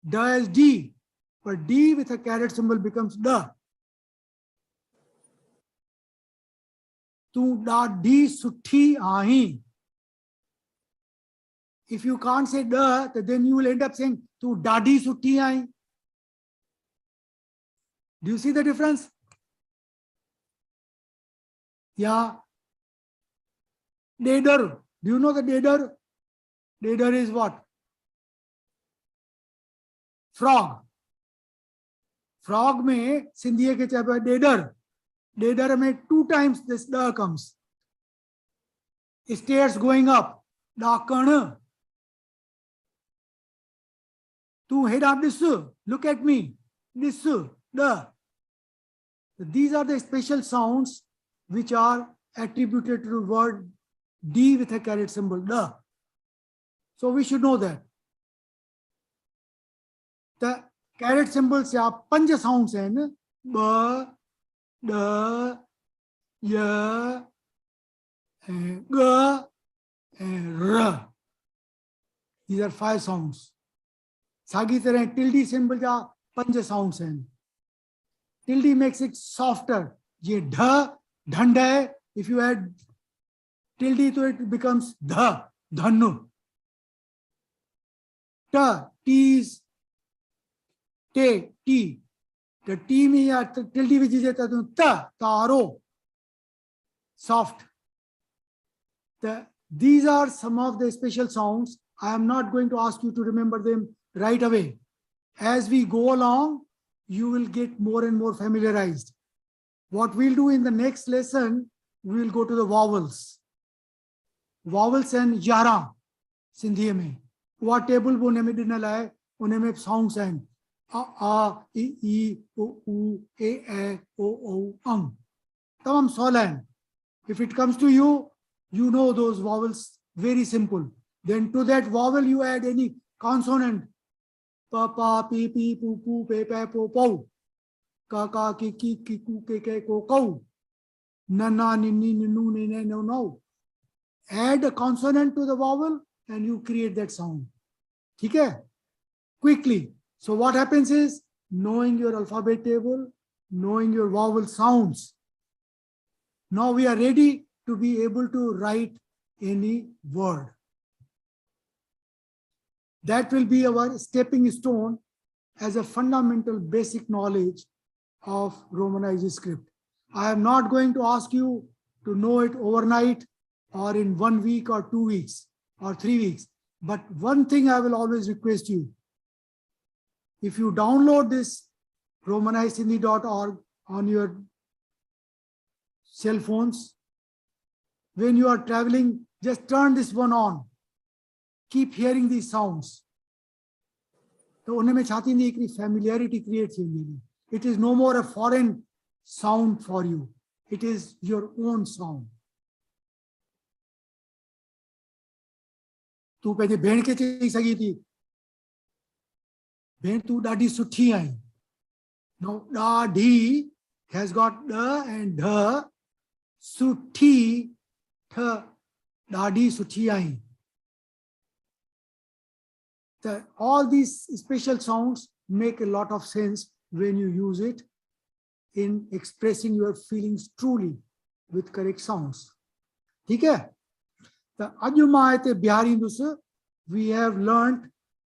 da is D. But D with a caret symbol becomes da. Tu da di suthi ahi. If you can't say da, then you will end up saying tu dadi suthi ahi. Do you see the difference? Yeah. Dedar. Do you know the dedar? Dedar is what? Frog. Frog में सिंधी के चाहे डेडर, डेडर में 2 times this da comes. Stairs going up, da kण. Tu head up this, look at me, this, da. These are the special sounds which are attributed to the word D with a caret symbol, da. So we should know that. The caret symbols are panja sounds and ba, da, ya, ga, and ra. These are 5 sounds. Sagi tarah tilde symbol are panja sounds and tilde makes it softer. Ye dha, dhanda hai. If you add tilde to it, it becomes dha, dhannu. Ta, T is te, T. The T में या tilde which is ta, taro, soft. These are some of the special sounds. I am not going to ask you to remember them right away. As we go along, you will get more and more familiarized. What we'll do in the next lesson, we will go to the vowels. Vowels and yara, Sindhi mein. What table bone mein dinna laye, une mein sounds and a, I, o, u, e, o, ang. Tamam solan. If it comes to you, you know those vowels, very simple. Then to that vowel you add any consonant. Pa, pa, pi, pi, pu, pu, pe, pe, po, po. Ka, ka, ki, ku, ke, ko, ko. Na, na, ni, nu, ni, ne, no, no. Add a consonant to the vowel and you create that sound. Okay? Quickly. So what happens is, knowing your alphabet table, knowing your vowel sounds. Now we are ready to be able to write any word. That will be our stepping stone as a fundamental basic knowledge of Romanized script. I am not going to ask you to know it overnight or in 1 week or 2 weeks or 3 weeks. But one thing I will always request you, if you download this romanizedhindy.org on your cell phones, when you are traveling, just turn this one on. Keep hearing these sounds. So, familiarity creates. It is no more a foreign sound for you. It is your own sound. तू पहले भेड़ के चई सगी थी भेड़ तू ॾाढी सुठी आई. Now ॾाढी has got the and the. सुठी थ ॾाढी सुठी आई. All these special sounds make a lot of sense when you use it in expressing your feelings truly with correct sounds. ठीक है? We have learned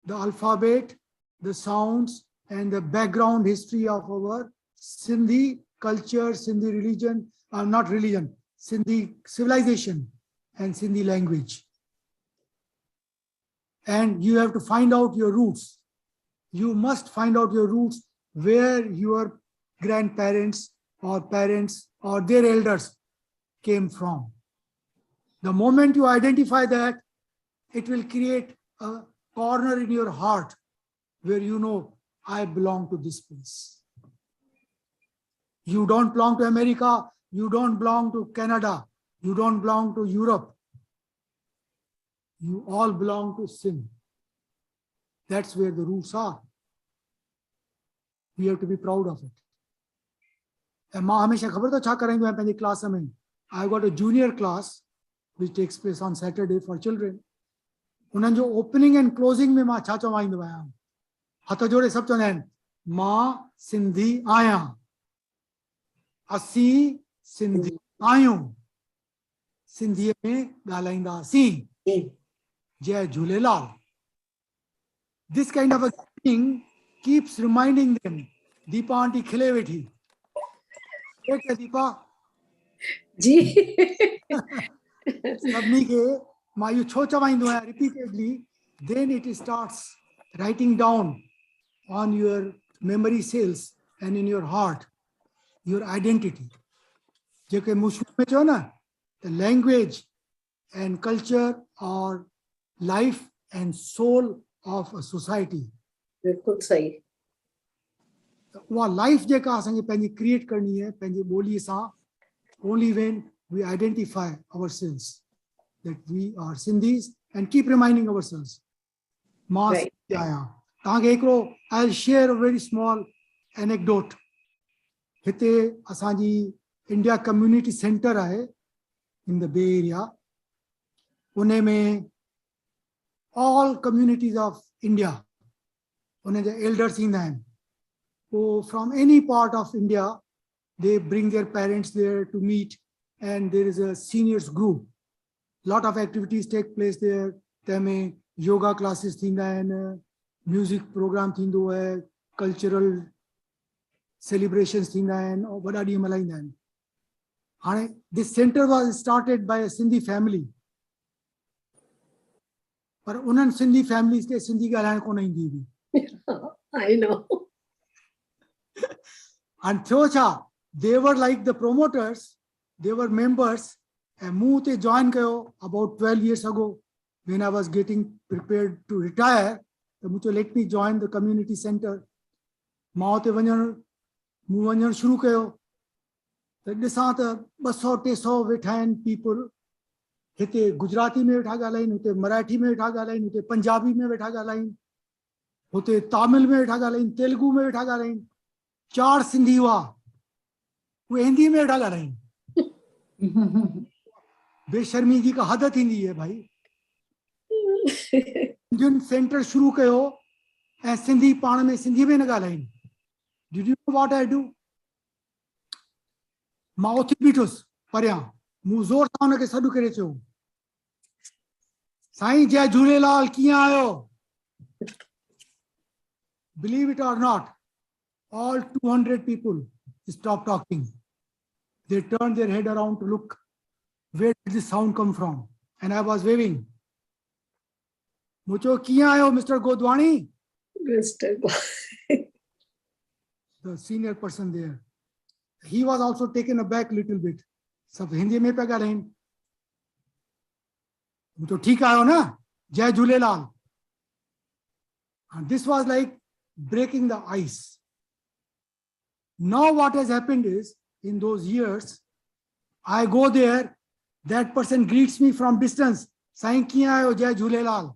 the alphabet, the sounds, and the background history of our Sindhi culture, Sindhi religion, not religion, Sindhi civilization, and Sindhi language. And you have to find out your roots. You must find out your roots, where your grandparents or parents or their elders came from. The moment you identify that, it will create a corner in your heart where you know, I belong to this place. You don't belong to America. You don't belong to Canada. You don't belong to Europe. You all belong to Sindh. That's where the roots are. We have to be proud of it. And मां हमेशा खबर तो छा कराईंदो आहियां पंहिंजी class में. I got a junior class which takes place on Saturday for children. उन्हनि जो ओपनिंग एंड क्लोजिंग में मां छा चवाईंदो आहियां. हथ जोड़े सभु चवंदा आहिनि मां सिंधी आहियां. असीं सिंधी आहियूं. सिंधीअ में ॻाल्हाईंदासीं. जय Jhulelal. This kind of a thing keeps reminding them. Deepa aunty खिले वेठी. ठीक है दीपा. जी. सभिनी खे मां इहो छो चवाईंदो आहियां repeatedly. Then it starts writing down on your memory cells and in your heart your identity. जेके मुश्किल में चयो ना, the language and culture or life and soul of a society. बिल्कुल सही. उहा लाइफ जेका असांखे पंहिंजी क्रिएट करणी आहे पंहिंजी ॿोलीअ सां. Only when we identify ourselves that we are Sindhis and keep reminding ourselves. मां सिंधी आहियां. तव्हांखे हिकिड़ो I'll share a very small anecdote. हिते असांजी इंडिया कम्युनिटी सेंटर आहे in the Bay Area. उन में all communities of India, उन जा elders ईंदा आहिनि. So from any part of India, they bring their parents there to meet, and there is a seniors group. Lot of activities take place there. तंहिंमें yoga classes थींदा आहिनि, music program थींदो आहे, cultural celebrations थींदा आहिनि, और वॾा ॾींहं मल्हाईंदा आहिनि. हाणे this center was started by a Sindhi family. पर उन्हनि सिंधी फैमिलीज़ खे सिंधी ॻाल्हाइण कोन ईंदी हुई. I know. And थियो छा, they were like the promoters, they were members. ऐं मूं उते join कयो about 12 years ago when I was getting prepared to retire. त मूं चयो let me join the community center. मां उते वञणु शुरू कयो. त ॾिसां त 200-300 वेठा आहिनि people. हिते गुजराती में वेठा ॻाल्हाइनि, हुते मराठी में वेठा ॻाल्हाइनि, हुते पंजाबी में वेठा ॻाल्हाइनि, हुते तमिल में वेठा ॻाल्हाइनि, तेलुगु में वेठा ॻाल्हाइनि. 4 सिंधी हुआ, उहे हिंदी में वेठा ॻाल्हाइनि. बेशर्मी जी का हद थींदी है भाई. जिन सेंटर शुरू कयो ऐं सिंधी पाण में सिंधी में न ॻाल्हाइनि. Did you know what I do? मां उथी बीठुसि परियां. मूं ज़ोर सां हुनखे सॾु करे चयो, साईं जय झूलेलाल, कीअं आहियो? Believe it or not, all 200 people stopped talking. They turned their head around to look where did this sound come from, and I was waving. मूं चयो कीअं आहियो mister Godwani? Mr. The senior person there, he was also taken aback a little bit. सब हिंदी में पिया ॻाल्हाइनि. मूं चयो ठीकु आहियो न, जय Jhulelal. And this was like breaking the ice. Now what has happened is, in those years, I go there, that person greets me from distance, Sai कीअं आहियो, जय Jhulelal.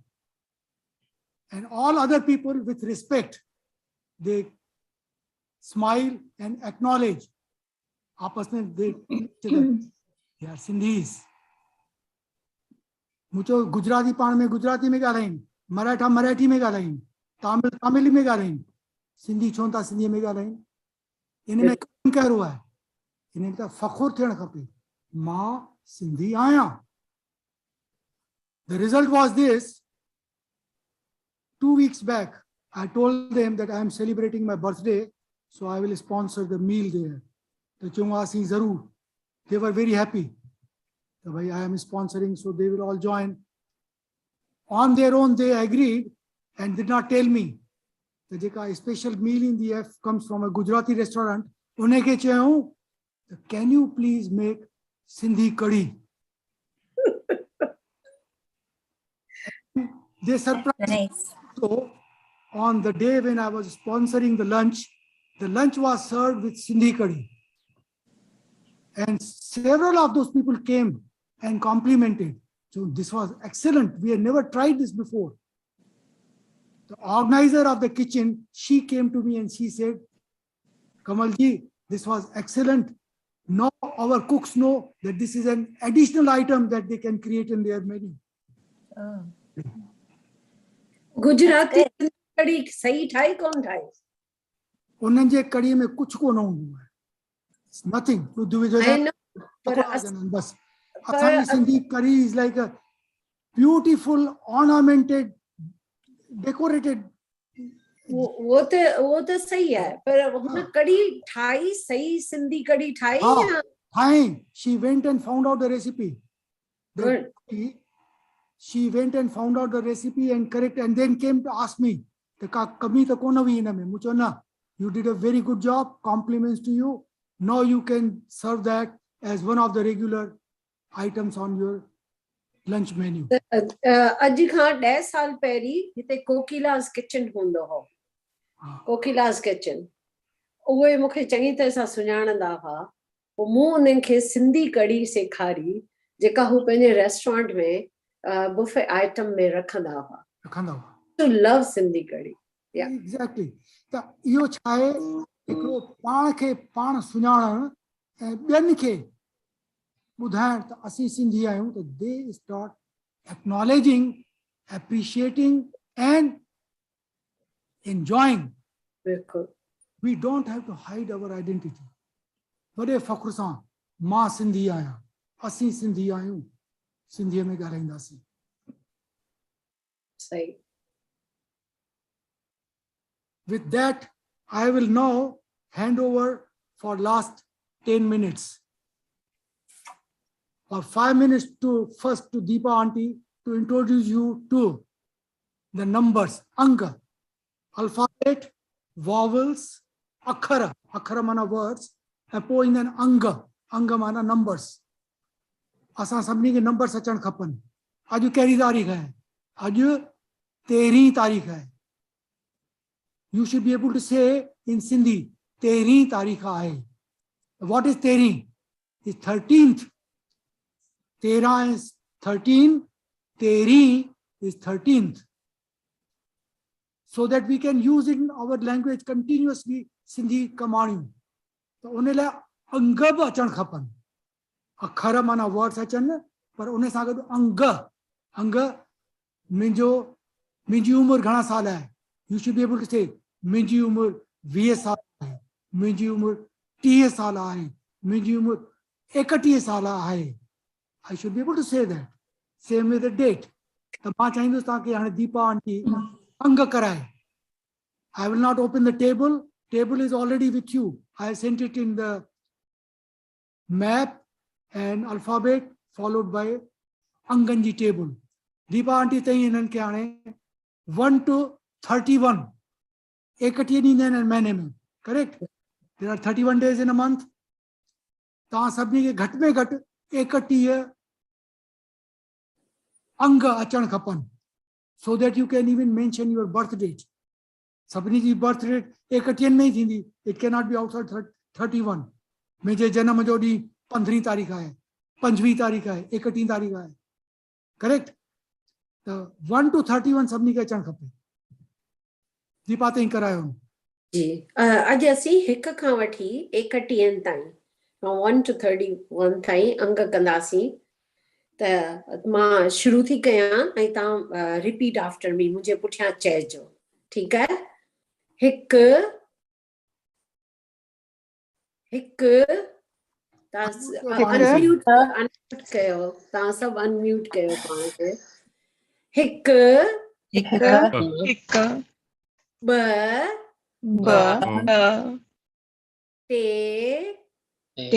And all other people with respect, they smile and acknowledge. आपस में they are Sindhis. मूं चयो गुजराती पाण में गुजराती में ॻाल्हाइनि, मराठा मराठी में ॻाल्हाइनि, तमिल तमिल में ॻाल्हाइनि, सिंधी छो था सिंधीअ में ॻाल्हाइनि. इन में कमु कहिड़ो आहे? इन में त फ़ख़ुरु थियणु खपे, मां सिंधी आहियां. The result was this. 2 weeks back, I told them that I am celebrating my birthday, so I will sponsor the meal there. The Chungwasi Zarur. They were very happy. I am sponsoring, so they will all join. On their own, they agreed and did not tell me. The special meal in the F comes from a Gujarati restaurant. Unheke chayu, can you please make Sindhi curry? They surprised. Nice. So, on the day when I was sponsoring the lunch was served with Sindhi curry. And several of those people came and complimented. So this was excellent. We had never tried this before. The organizer of the kitchen, she came to me and she said, Kamalji, this was excellent. Now our cooks know that this is an additional item that they can create in their menu. Gujarati कड़ी सही ठाई कौन ठाई? उन्हनि जे कड़ी में कुछ को न हूंदो आहे. It's nothing to do with I know, बस. असांजी सिंधी कड़ी is like a beautiful, ornamented, decorated. वो तो सही है, पर हुन कड़ी ठाई सही सिंधी कड़ी ठाई या ठाई. She went and found out the recipe. Good. She went and found out the recipe and correct, and then came to ask me, कमी तो कोन हुई हिन में. मूं चयो न, you did a very good job, compliments to you. Now you can serve that as one of the regular items on your lunch menu. अॼु खां 10 साल पहिरीं हिते कोकिलास किचन हूंदो हो. कोकिलास किचन उहे मूंखे चङी तरह सां सुञाणंदा हुआ. पोइ मूं उन्हनि खे सिंधी कढ़ी सेखारी जेका हू पंहिंजे रेस्टोरेंट में बुफे आइटम में रखंदा हुआ. To love Sindhi kadhi. Yeah. Exactly. त इहो छा आहे, हिकिड़ो पाण खे पाण सुञाणण ऐं ॿियनि खे ॿुधाइण त असीं सिंधी आहियूं. त they start acknowledging, appreciating and enjoying. We don't have to hide our identity. वॾे फ़ख्र सां मां सिंधी आहियां, असीं सिंधी आहियूं, सिंधीअ में ॻाल्हाईंदासीं. सही. With that, I will now hand over for last 10 minutes or 5 minutes to first to Deepa auntie to introduce you to the numbers, anga, alphabet, vowels, akhara, akhara mana words, and poin and anga mana numbers. असां सभिनी खे number अचण खपनि. अॼु कहिड़ी तारीख़ आहे? अॼु 13 तारीख़ आहे. You should be able to say in Sindhi, 13 तारीख़ आहे. What is 13? It's 13th. 13 is 13. 13 is 13th. So that we can use it in our language continuously, Sindhi कमाणियूं. तो उन लाइ अंग बि अचण खपनि. अखर माना वर्ड्स अचनि, पर उन सां गॾु अंग मुंहिंजी उमिरि घणा साल आहे? You should be able to say मुंहिंजी उमिरि 20 साल आहे, मुंहिंजी उमिरि 30 साल आहे, मुंहिंजी उमिरि 31 साल आहे. I should be able to say that. Same with the date. त मां चाहींदुसि तव्हांखे हाणे दीपा आंटी अंग कराए. I will not open the table. Table is already with you. I sent it in the map and alphabet followed by Anganji table. Deepa auntie tayi inan ke aane 1 to 31. एकटीह ॾींहं आहिनि महीने में. Correct? There are 31 days in a month. तव्हां सभिनी खे घटि में घटि 31 अंग अचण खपनि. So that you can even mention your birth date. सभिनी जी birth date 31 में ही थींदी. It cannot be outside 31. मुंहिंजे जनम जो ॾींहुं 15 तारीख़ आहे, 25 तारीख़ आहे, 31 तारीख़ आहे. Correct? त 1 to 31 सभिनी खे अचणु खपे. दीपा ताईं करायो. जी अॼु असीं 1 खां वठी 31 ताईं 1 to 31 ताईं अंग कंदासीं. त मां शुरू थी कयां ऐं तव्हां रिपीट आफ्टर मी मुंहिंजे पुठियां चइजो. ठीकु आहे? 1 तव्हां अनम्यूट कयो. तव्हां सभु अनम्यूट कयो पाण खे. 1 2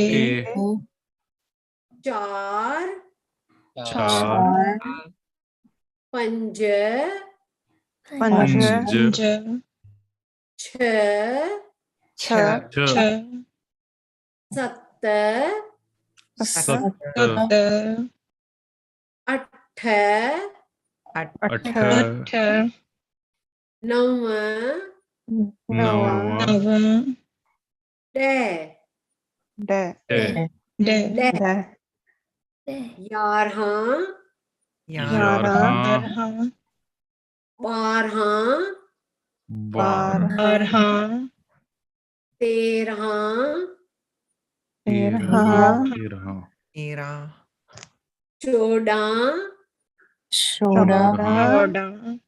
3 4 5 6 7 8 9 10 यारहां Yarhan. बारहां Barhan. तेरहां Era. चौदां Shodan.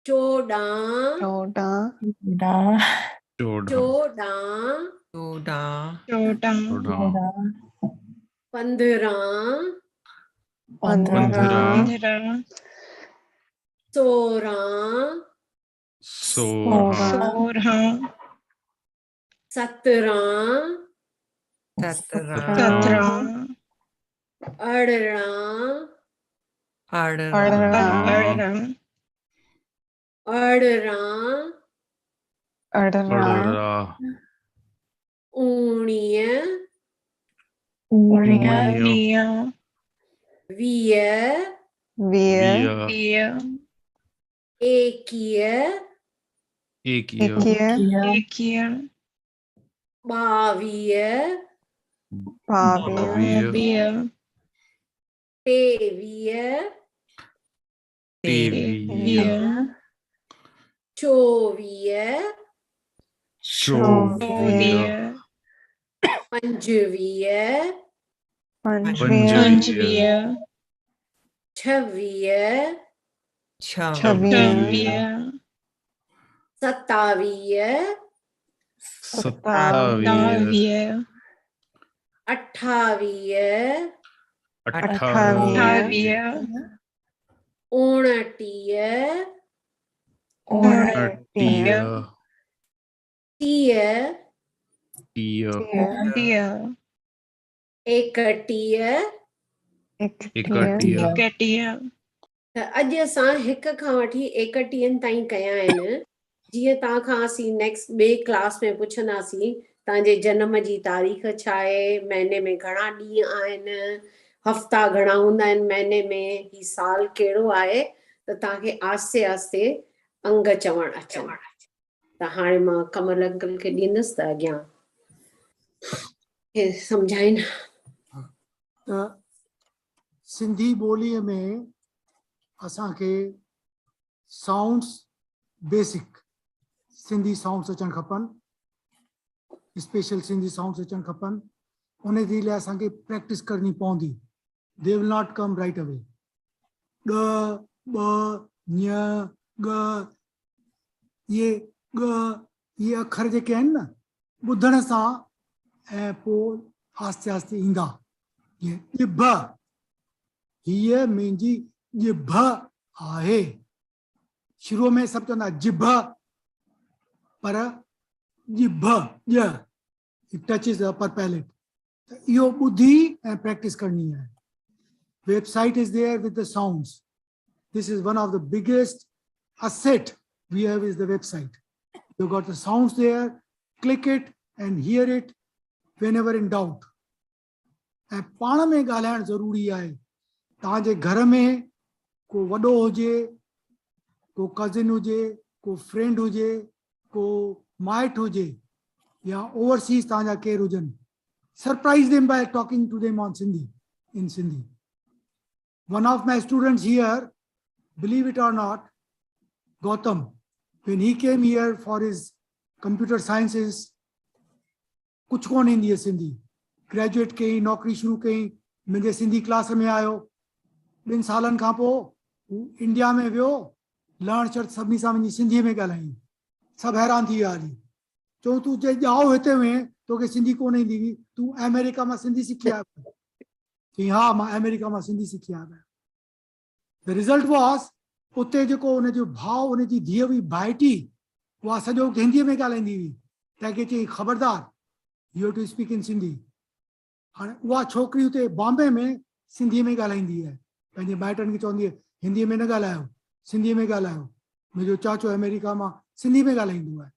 चौदां चौदां Toda. पंद्रहां Pandra. सोरहां Sorhan. सत्रहां Tatra. Tatra. अरिड़हां Ardaran. अरिड़हां उणिवीह Uriya. वीह Via, एकवीह Ikia. ॿावीह Pavia, टेवीह चोवीह पंजवीह Panchvia, छवीह Chavia, सतावीह Satavia, अठावीह Athavia, उणटीह Unatia, टीह Tia, एकटीह Ikatia, त अॼु असां 1 खां वठी 31 ताईं कया आहिनि जीअं तव्हां खां असीं नेक्स्ट ॿिए क्लास में पुछंदासीं तव्हांजे जनम जी तारीख़ छा आहे महीने में घणा ॾींहं आहिनि हफ़्ता घणा हूंदा आहिनि महीने में ही साल कहिड़ो आहे त तव्हांखे आस्ते आस्ते अंग चवण अचनि त हाणे मां कमल अंकल खे ॾींदसि त अॻियां खे सम्झाइनि त सिंधी ॿोलीअ में असांखे साउंड्स बेसिक सिंधी साउंड्स अचणु खपनि स्पेशल सिंधी साउंड्स अचणु खपनि उन जे लाइ असांखे प्रैक्टिस करणी पवंदी they will not come right away ग ॿ ञ ग ये अखर जेके आहिनि न ॿुधण सां ऐं पोइ आस्ते आस्ते ईंदा ॼिभ हीअ मुंहिंजी ॼिभ आहे शुरूअ में सभु चवंदा ॼिभ पर ॼिभ it touches the upper palate त इहो ॿुधी ऐं प्रैक्टिस करणी आहे website is there with the sounds this is one of the biggest asset we have is the website you got the sounds there click it and hear it whenever in doubt ऐं पाण में ॻाल्हाइणु ज़रूरी आहे तव्हांजे घर में को वॾो हुजे को कज़िन हुजे को फ्रेंड हुजे को माइट हुजे या ओवरसीज़ तव्हांजा केरु हुजनि surprise them by talking to them on Sindhi in Sindhi one of my students here believe it or not Gautam when he came here for his computer sciences कुछ कोन ईंदी आहे सिंधी ग्रेजुएट कई नौकरी शुरू कई मुंहिंजे सिंधी क्लास में आयो 2 सालनि खां पोइ हू इंडिया में वियो लहण चढ़ सभिनी सां मुंहिंजी सिंधीअ में ॻाल्हाई सभु हैरान थी विया हली चऊं तूं जे ॼाओ हिते में तोखे सिंधी कोन ईंदी हुई तूं अमेरिका मां सिंधी सिखी आयो चई हा मां अमेरिका मां सिंधी सिखी आयो द रिज़ल्ट वॉस उते जेको उनजो भाउ उनजी धीअ हुई भाइटी उहा सॼो हिंदीअ में ॻाल्हाईंदी हुई तंहिंखे चई ख़बरदार you have to speak in Sindhi हाणे उहा छोकिरी हुते बॉम्बे में सिंधीअ में ॻाल्हाईंदी आहे पंहिंजे माइटनि खे चवंदी आहे हिंदीअ में न ॻाल्हायो सिंधीअ में ॻाल्हायो मुंहिंजो चाचो अमेरिका मां सिंधी में ॻाल्हाईंदो आहे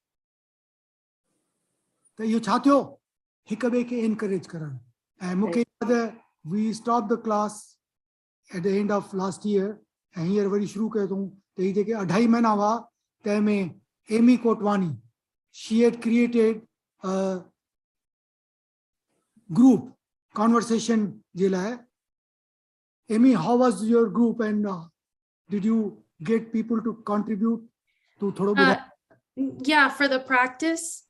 त इहो छा थियो हिक ॿिए खे एनकरेज करणु ऐं मूंखे यादि we stop the class at the end of last year ऐं हींअर वरी शुरू कयो अथऊं त ही जेके 2.5 महीना हुआ तंहिंमें Amy Kotwani she had created group conversation je lae. Amy, how was your group, and did you get people to contribute to thoda bahut? Yeah, for the practice.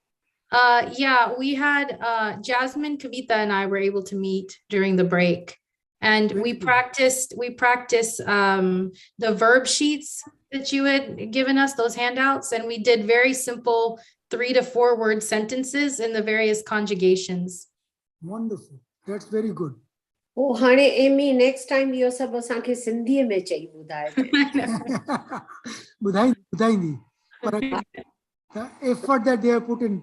Yeah, we had Jasmine, Kavita, and I were able to meet during the break, and Very we good. practiced the verb sheets that you had given us, those handouts, and we did very simple 3 to 4 word sentences in the various conjugations. Wonderful. That's very good. ओ हाणे Amy next time इहो सभु असांखे सिंधीअ में चई ॿुधाइजे. ॿुधाईंदी. But the effort that they have put in,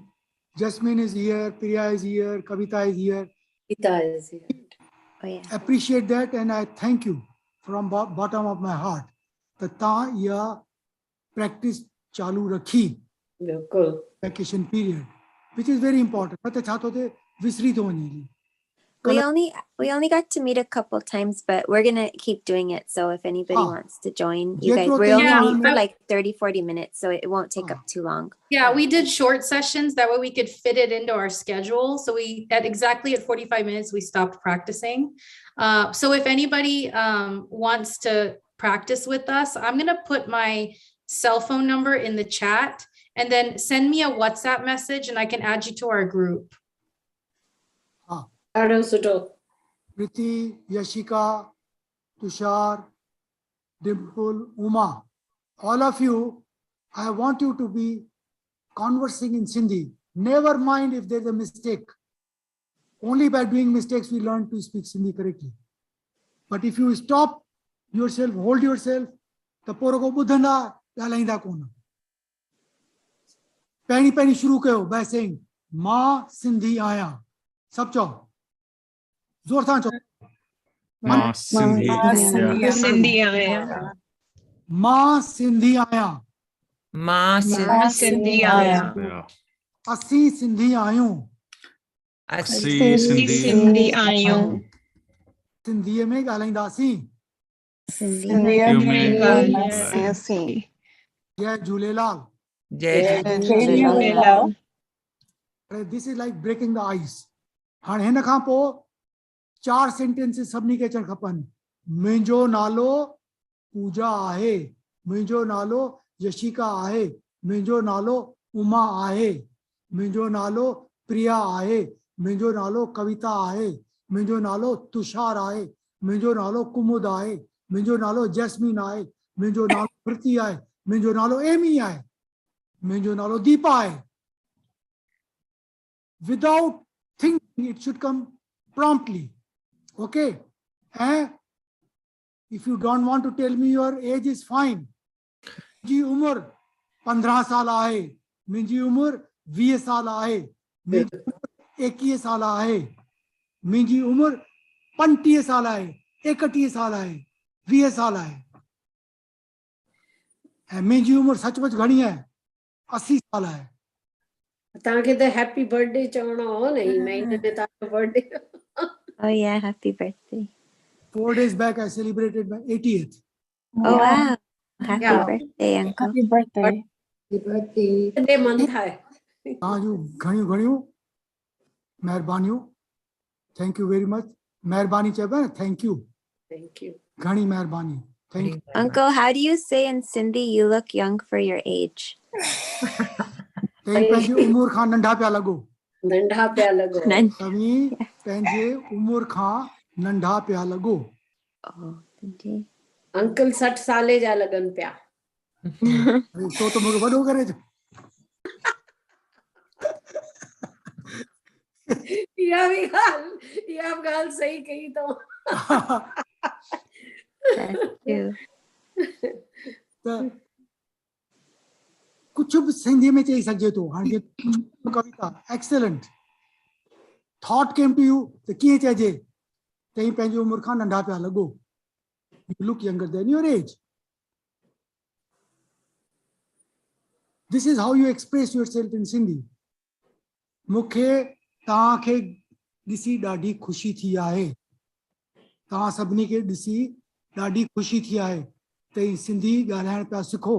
Jasmine is here, Priya is here, Kavita is here. Gita is here. Oh, yeah. Appreciate that, and I thank you from bottom of my heart. That ta ya practice chalu rakhi बिल्कुल. vacation period, which is very important. But chato te visri to nahi. We only got to meet a couple times, but we're gonna keep doing it. So if anybody wants to join, you guys, we only meet for like 30-40 minutes, so it won't take up too long. Yeah, we did short sessions. That way we could fit it into our schedule. So we exactly at 45 minutes, we stopped practicing. So if anybody wants to practice with us, I'm going to put my cell phone number in the chat, and then send me a WhatsApp message and I can add you to our group. ॾाढो सुठो. Priti, Yashika, Tushar, Dimple, Uma, all of you, I want you to be conversing in Sindhi. Never mind if there's a mistake. Only by doing mistakes we learn to speak Sindhi correctly. But if you stop yourself, hold yourself, the poro ko budhanda galainda kona. Pani pani shuru kayo by saying Ma Sindhi Aya. Sab chao. Zor than chao. Ma Sindhi. Sindhi Aya. Ma Sindhi Aya. Ma Sindhi Aya. Assi Sindhi Ayun. Sindhi Aya. Sindhi mein galainda si. Jai Jhulelal. Jai Jhulelal. This is like breaking the ice. हाणे हिन खां पोइ 4 sentences सभिनी खे अचण खपनि. मुंहिंजो नालो पूजा आहे, मुंहिंजो नालो यशिका आहे, मुंहिंजो नालो उमा आहे, मुंहिंजो नालो प्रिया आहे, मुंहिंजो नालो कविता आहे, मुंहिंजो नालो तुषार आहे, मुंहिंजो नालो कुमुद आहे, मुंहिंजो नालो जैस्मीन आहे, मुंहिंजो नालो प्रीति आहे, मुंहिंजो नालो एमी आहे, मुंहिंजो नालो दीपा आहे. Without thinking, it should come promptly. Okay? If you don't want to tell me your age, is fine. मुंहिंजी उम्र 15 साल आहे, मुंहिंजी उम्र 20 साल आहे, मुंहिंजी उम्र 21 साल आहे, मुंहिंजी उम्र 35 साल आहे, 31 साल आहे, 20 साल आहे. ऐं मुंहिंजी उम्र सचमुच घणी आहे, 80 साल आहे. तव्हांखे त हैप्पी बर्थडे चवणो हो न ही महीने में तव्हांजो birthday. Oh yeah, happy birthday. 4 days back, I celebrated my 80th. Oh wow. Happy Yeah. birthday, uncle. Happy birthday. Birthday month आहे. तव्हांजूं घणियूं घणियूं महिरबानियूं. Thank you very much. महिरबानी चइबो आहे न, थैंक यू. Thank you. घणी महिरबानी. Thank you. Uncle, how do you say in Sindhi you look young for your age? तव्हीं पंहिंजी उमिरि खां नंढा पिया लॻो. नंढा पिया लॻो. तव्हीं पंहिंजे उमिरि खां नंढा पिया लॻो. Oh, Sindhi. अंकल 60 साले जा लॻनि पिया. तो त मूंखे वॾो करे छो. इहा बि ॻाल्हि सही कई अथऊं. That's true. त कुछ बि सिंधीअ में चई सघिजे थो. हाणे कविता excellent. Thought came to you त कीअं चइजे तव्हीं पंहिंजी उमिरि खां नंढा पिया लॻो. You look younger than your age. This is how you express yourself in Sindhi. मूंखे तव्हांखे ॾिसी ॾाढी ख़ुशी थी आहे. तव्हां सभिनी खे ॾिसी ॾाढी ख़ुशी थी आहे त ही सिंधी ॻाल्हाइण पिया सिखो.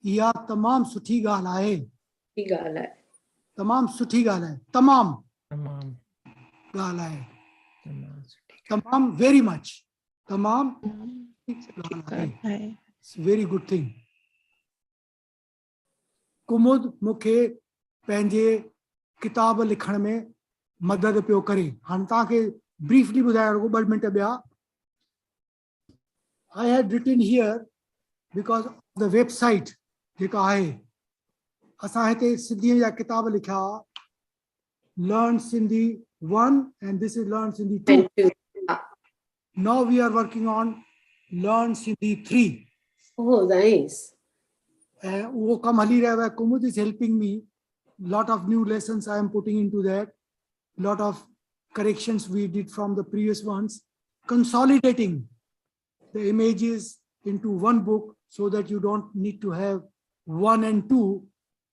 इहा तमामु सुठी ॻाल्हि आहे. तमामु सुठी ॻाल्हि आहे. तमामु ॻाल्हि आहे. Tamam, very much. Tamam. It's a very good thing. कुमुद मुखे पंहिंजे किताब लिखण में मदद पियो करे. हाणे तव्हांखे briefly ॿुधायां रुॻो 2 मिंट ॿिया. I had written here because the website जेका आहे असां हिते सिंधीअ जा किताब लिखिया. Learn Sindhi 1 and this is Learn Sindhi 2. Now we are working on Learn Sindhi 3. Oh, nice. वो कम हली रहा है. Kumud is helping me. Lot of new lessons I am putting into that. Lot of corrections we did from the previous ones. Consolidating the images into one book so that you don't need to have 1 and 2.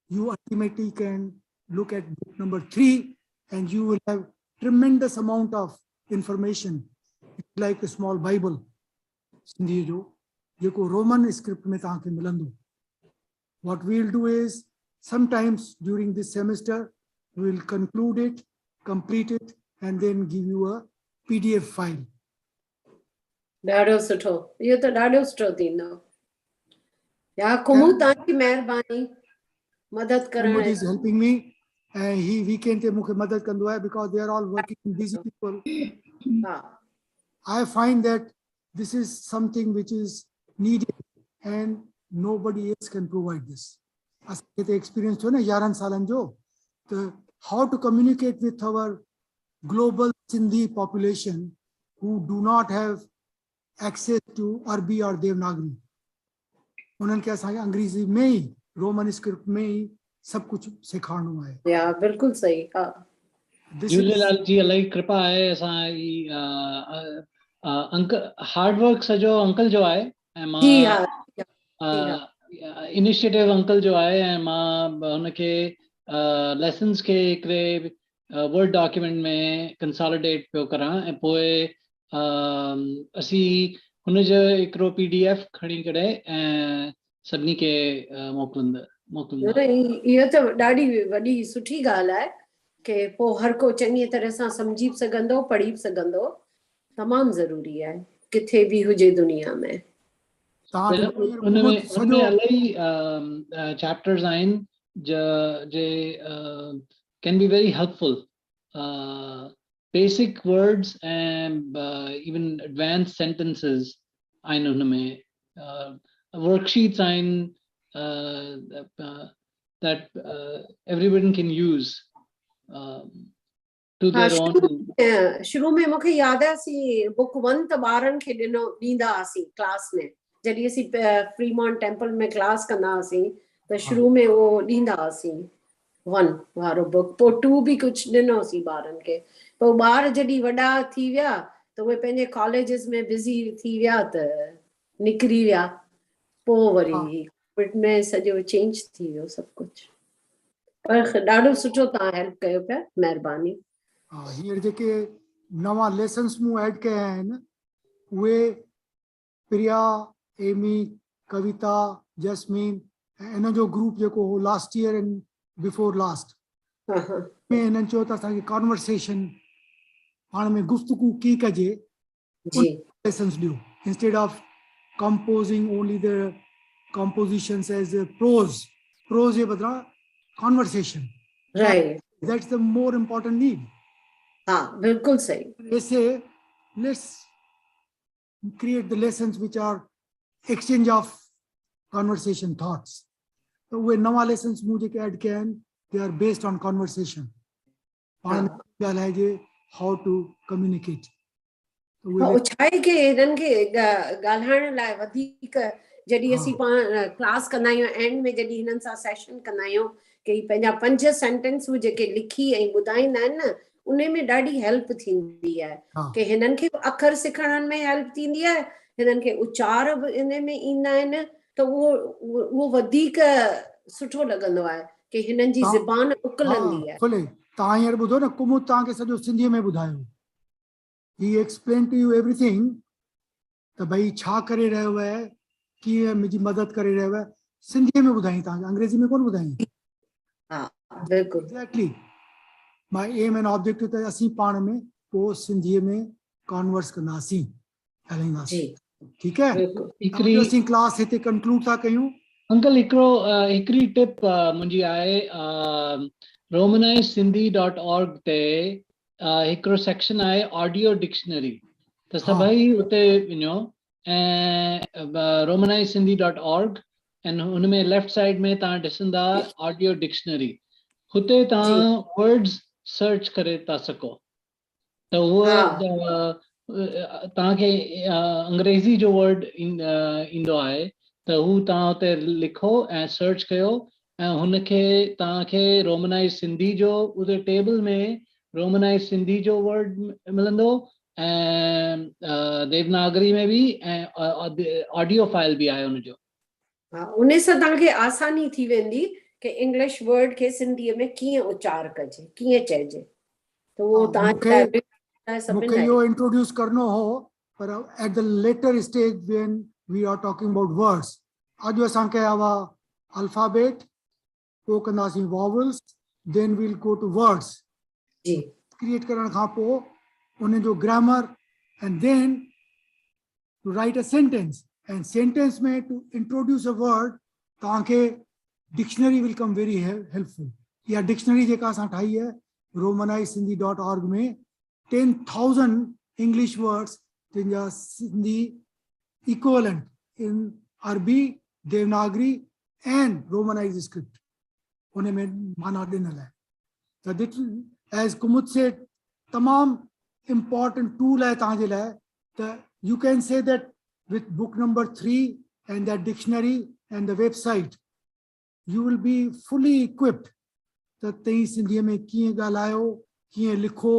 You ultimately can look at book number 3 and you will have tremendous amount of information. It's like a small Bible. Sindhi jo jeko Roman script mein taanke milando. What we'll do is sometimes during this semester we will conclude it, complete it, and then give you a PDF file. ॾाढो सुठो. इहो त ॾाढो सुठो थींदो. या कुमू तव्हांजी महिरबानी मदद करण. Kumud is helping me. He weekend te mukhe madad kando hai because they are all working busy people. I find that this is something which is needed and nobody else can provide this. As the experience to na 11 salan jo, how to communicate with our global Sindhi population who do not have access to Arabic or Devanagari. उन्हनि खे असांखे अंग्रेजी में ही Roman script में ही सब कुछ सिखाणो है. या बिल्कुल सही. झूलेलाल जी इलाही कृपा आहे. असां अंकल हार्ड वर्क सॼो अंकल जो आहे ऐं मां इनिशिएटिव अंकल जो आहे ऐं मां हुनखे लेसन्स खे हिकिड़े वर्ड डॉक्यूमेंट में कंसोलिडेट पियो करां ऐं पोइ असीं हुनजो हिकिड़ो PDF खणी करे ऐं सभिनी खे मोकिलींदा. इहो त ॾाढी वॾी सुठी ॻाल्हि आहे कि पोइ हर को चङी तरह सां सम्झी बि सघंदो, पढ़ी बि सघंदो. तमामु ज़रूरी आहे किथे बि हुजे दुनिया में. उनमें इलाही चैप्टर्स आहिनि जे can be very helpful. Basic words and even advanced sentences आहिनि हुनमें. Worksheets आहिनि that everyone can use to their own. शुरू में मूंखे यादि आहे असीं बुक 1 त ॿारनि खे ॾींदा हुआसीं क्लास में. जॾहिं असीं फ्रीमॉन्ट टेम्पल में क्लास कंदा हुआसीं त शुरू में उहो ॾींदा हुआसीं 1 वारो बुक. पोइ 2 बि कुझु ॾिनोसीं ॿारनि खे. पोइ ॿार जॾहिं वॾा थी विया त उहे पंहिंजे कॉलेजिस में बिज़ी थी विया त निकिरी विया. पोइ वरी कोविड में सॼो चेंज थी वियो सभु कुझु. पर ॾाढो सुठो तव्हां हेल्प कयो पिया. महिरबानी. हींअर जेके नवां लेसन्स मूं ऐड कया आहिनि उहे प्रिया, एमी, कविता, जैस्मीन ऐं इन जो ग्रुप जेको हो last year and before last में हिननि चयो त असांखे कॉन्वर्सेशन पाण में गुफ्तगू कीअं कजे लेसन्स ॾियो instead of composing only the compositions as a prose जे बदिरां conversation. Right. That's the more important need. हाँ बिल्कुल सही. ऐसे let's create the lessons which are exchange of conversation thoughts. तो वे नवा lessons मुझे के add किया हैं, they are based on conversation. How to communicate. छाहे के हिननि खे ॻाल्हाइण लाइ वधीक जॾहिं असीं पाण क्लास कंदा आहियूं एंड में जॾहिं हिननि सां सेशन कंदा आहियूं कि पंहिंजा 5 सेंटेंस जेके लिखी ऐं ॿुधाईंदा आहिनि न उन में ॾाढी हेल्प थींदी आहे कि हिननि खे अखर सिखण में हेल्प थींदी आहे. हिननि खे उचार बि इन में ईंदा आहिनि त उहो वधीक सुठो लॻंदो आहे कि हिननि जी ज़बान उकलंदी आहे. तव्हां हींअर ॿुधो न कुमुद तव्हांखे सॼो सिंधीअ में ॿुधायो. He explained to you everything. त भई छा करे रहियो आहे, कीअं मुंहिंजी मदद करे रहियो आहे, सिंधीअ में ॿुधाई तव्हांखे, अंग्रेजी में कोन ॿुधाई. हा बिल्कुलु. Exactly. My aim and objective त असीं पाण में को सिंधी में कॉन्वर्स कंदासीं ॻाल्हाईंदासीं ठीक है हिकिड़ी असीं क्लास हिते कंक्लूड था कयूं अंकल हिकिड़ी टिप मुंहिंजी आहे romanizedSindhi.org ते हिकिड़ो सेक्शन आहे ऑडियो डिक्शनरी त सभई उते वञो ऐं romanizedSindhi.org ऐं हुन में लेफ्ट साइड में तव्हां ॾिसंदा ऑडियो डिक्शनरी हुते तव्हां वर्ड्स सर्च करे था सघो त उहो तव्हांखे अंग्रेज़ी जो वर्ड ईंदो आहे त हू तव्हां हुते लिखो ऐं सर्च कयो ऐं हुनखे तव्हांखे रोमनाइज़ सिंधी जो उते टेबल में रोमनाइज़ सिंधी जो वर्ड मिलंदो ऐं देवनागरी में बि ऐं ऑडियो फाइल बि आहे हुनजो उन सां तव्हांखे आसानी थी वेंदी कि इंग्लिश वर्ड खे सिंधीअ में कीअं उचार कजे कीअं चइजे त उहो मूंखे इहो इंट्रोड्यूस करणो हो पर at the later stage when we are talking about words अॼु असां कया हुआ अल्फाबेट पोइ कंदासीं vowels then we'll go to words create करण खां पोइ उन जो grammar and then to write a sentence and sentence में टू इंट्रोड्यूस अ वर्ड तव्हांखे dictionary will come very helpful या डिक्शनरी जेका असां ठाही है romanizedSindhi.org में 10,000 English words जिनजा Sindhi equivalent in Arabi, Devanagari and Romanized script उन्हें में माना ॾिनल है त दिस as Kumud said तमाम important tool है तव्हांजे लाइ त you can say that with book number 3 and that dictionary and the website you will be fully equipped त तव्हीं सिंधीअ में कीअं ॻाल्हायो कीअं लिखो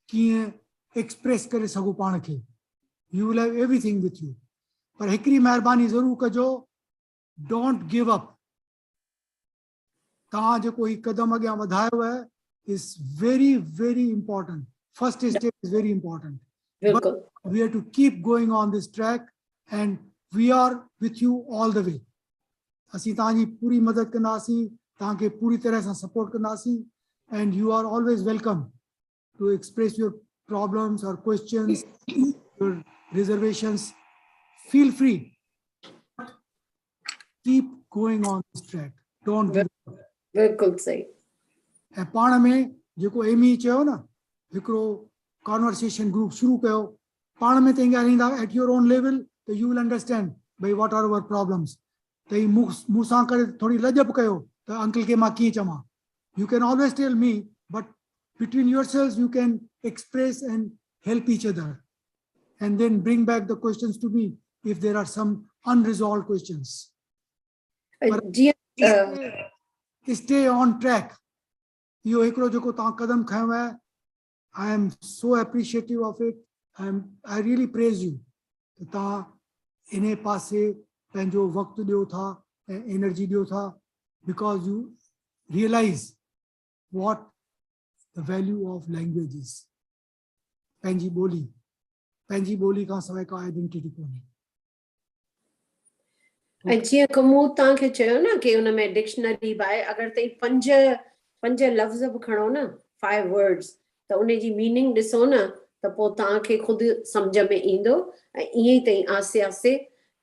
कीअं एक्सप्रेस करे सघो पाण खे you will have everything with you पर हिकिड़ी महिरबानी ज़रूरु कजो डोंट गिव अप तव्हां जेको ही कदम अॻियां वधायो है is very very important first step is very important we have to keep going on this track and we are with you all the way असीं तव्हांजी पूरी मदद कंदासीं तव्हांखे पूरी तरह सां सपोर्ट कंदासीं and you are always welcome to express your problems or questions, your reservations, feel free. Keep going on this track. Don't give up. बिल्कुल सही ऐं पाण में जेको एमी चयो न हिकिड़ो कॉन्वर्सेशन ग्रुप शुरू कयो पाण में तव्हां ॻाल्हाईंदा एट योर ओन लेवल त यू विल अंडरस्टैंड भई व्हाट आर अवर प्रॉब्लम्स त मूं सां करे थोरी लजब कयो त अंकल खे मां कीअं चवां you can always tell me but between yourselves you can express and help each other and then bring back the questions to me if there are some unresolved questions stay on track yo ekro jeko ta kadam khayo hai I am so appreciative of it I really praise you ta ine paase penjo waqt dyo tha energy dyo tha because you realize what the value of languages पंहिंजी ॿोली खां सवाइ का identity कोन्हे ऐं जीअं कुमूद तव्हांखे चयो न कि हुन में डिक्शनरी बि आहे अगरि तव्हां पंज लफ़्ज़ बि खणो न 5 वर्ड्स त उन जी मीनिंग ॾिसो न त पोइ तव्हांखे ख़ुदि सम्झ में ईंदो ऐं ईअं ई तव्हीं आसे आसे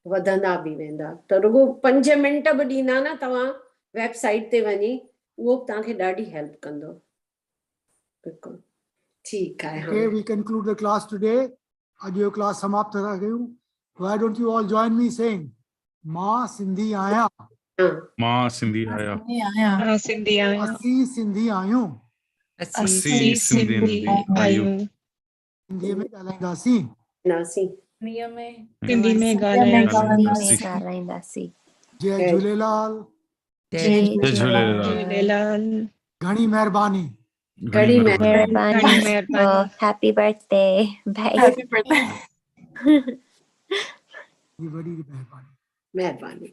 वधंदा बि वेंदा त रुगो 5 मिंट बि ॾींदा न तव्हां वेबसाइट ते वञी उहो बि तव्हांखे ॾाढी हेल्प कंदो बिल्कुलु ठीकु आहे Okay, we conclude the class today. अॼु जो क्लास समाप्त था कयूं. Why don't you all join me saying मां सिंधी आहियां मां सिंधी आहियां असीं सिंधी आहियूं असीं सिंधी आहियूं हिंदीअ में ॻाल्हाईंदासीं सिंधी में ॻाल्हाईंदासीं जय झूलेलाल जय झूलेलाल घणी महिरबानी घणी महिरबानी happy birthday bye Happy birthday. वॾी महिरबानी महिरबानी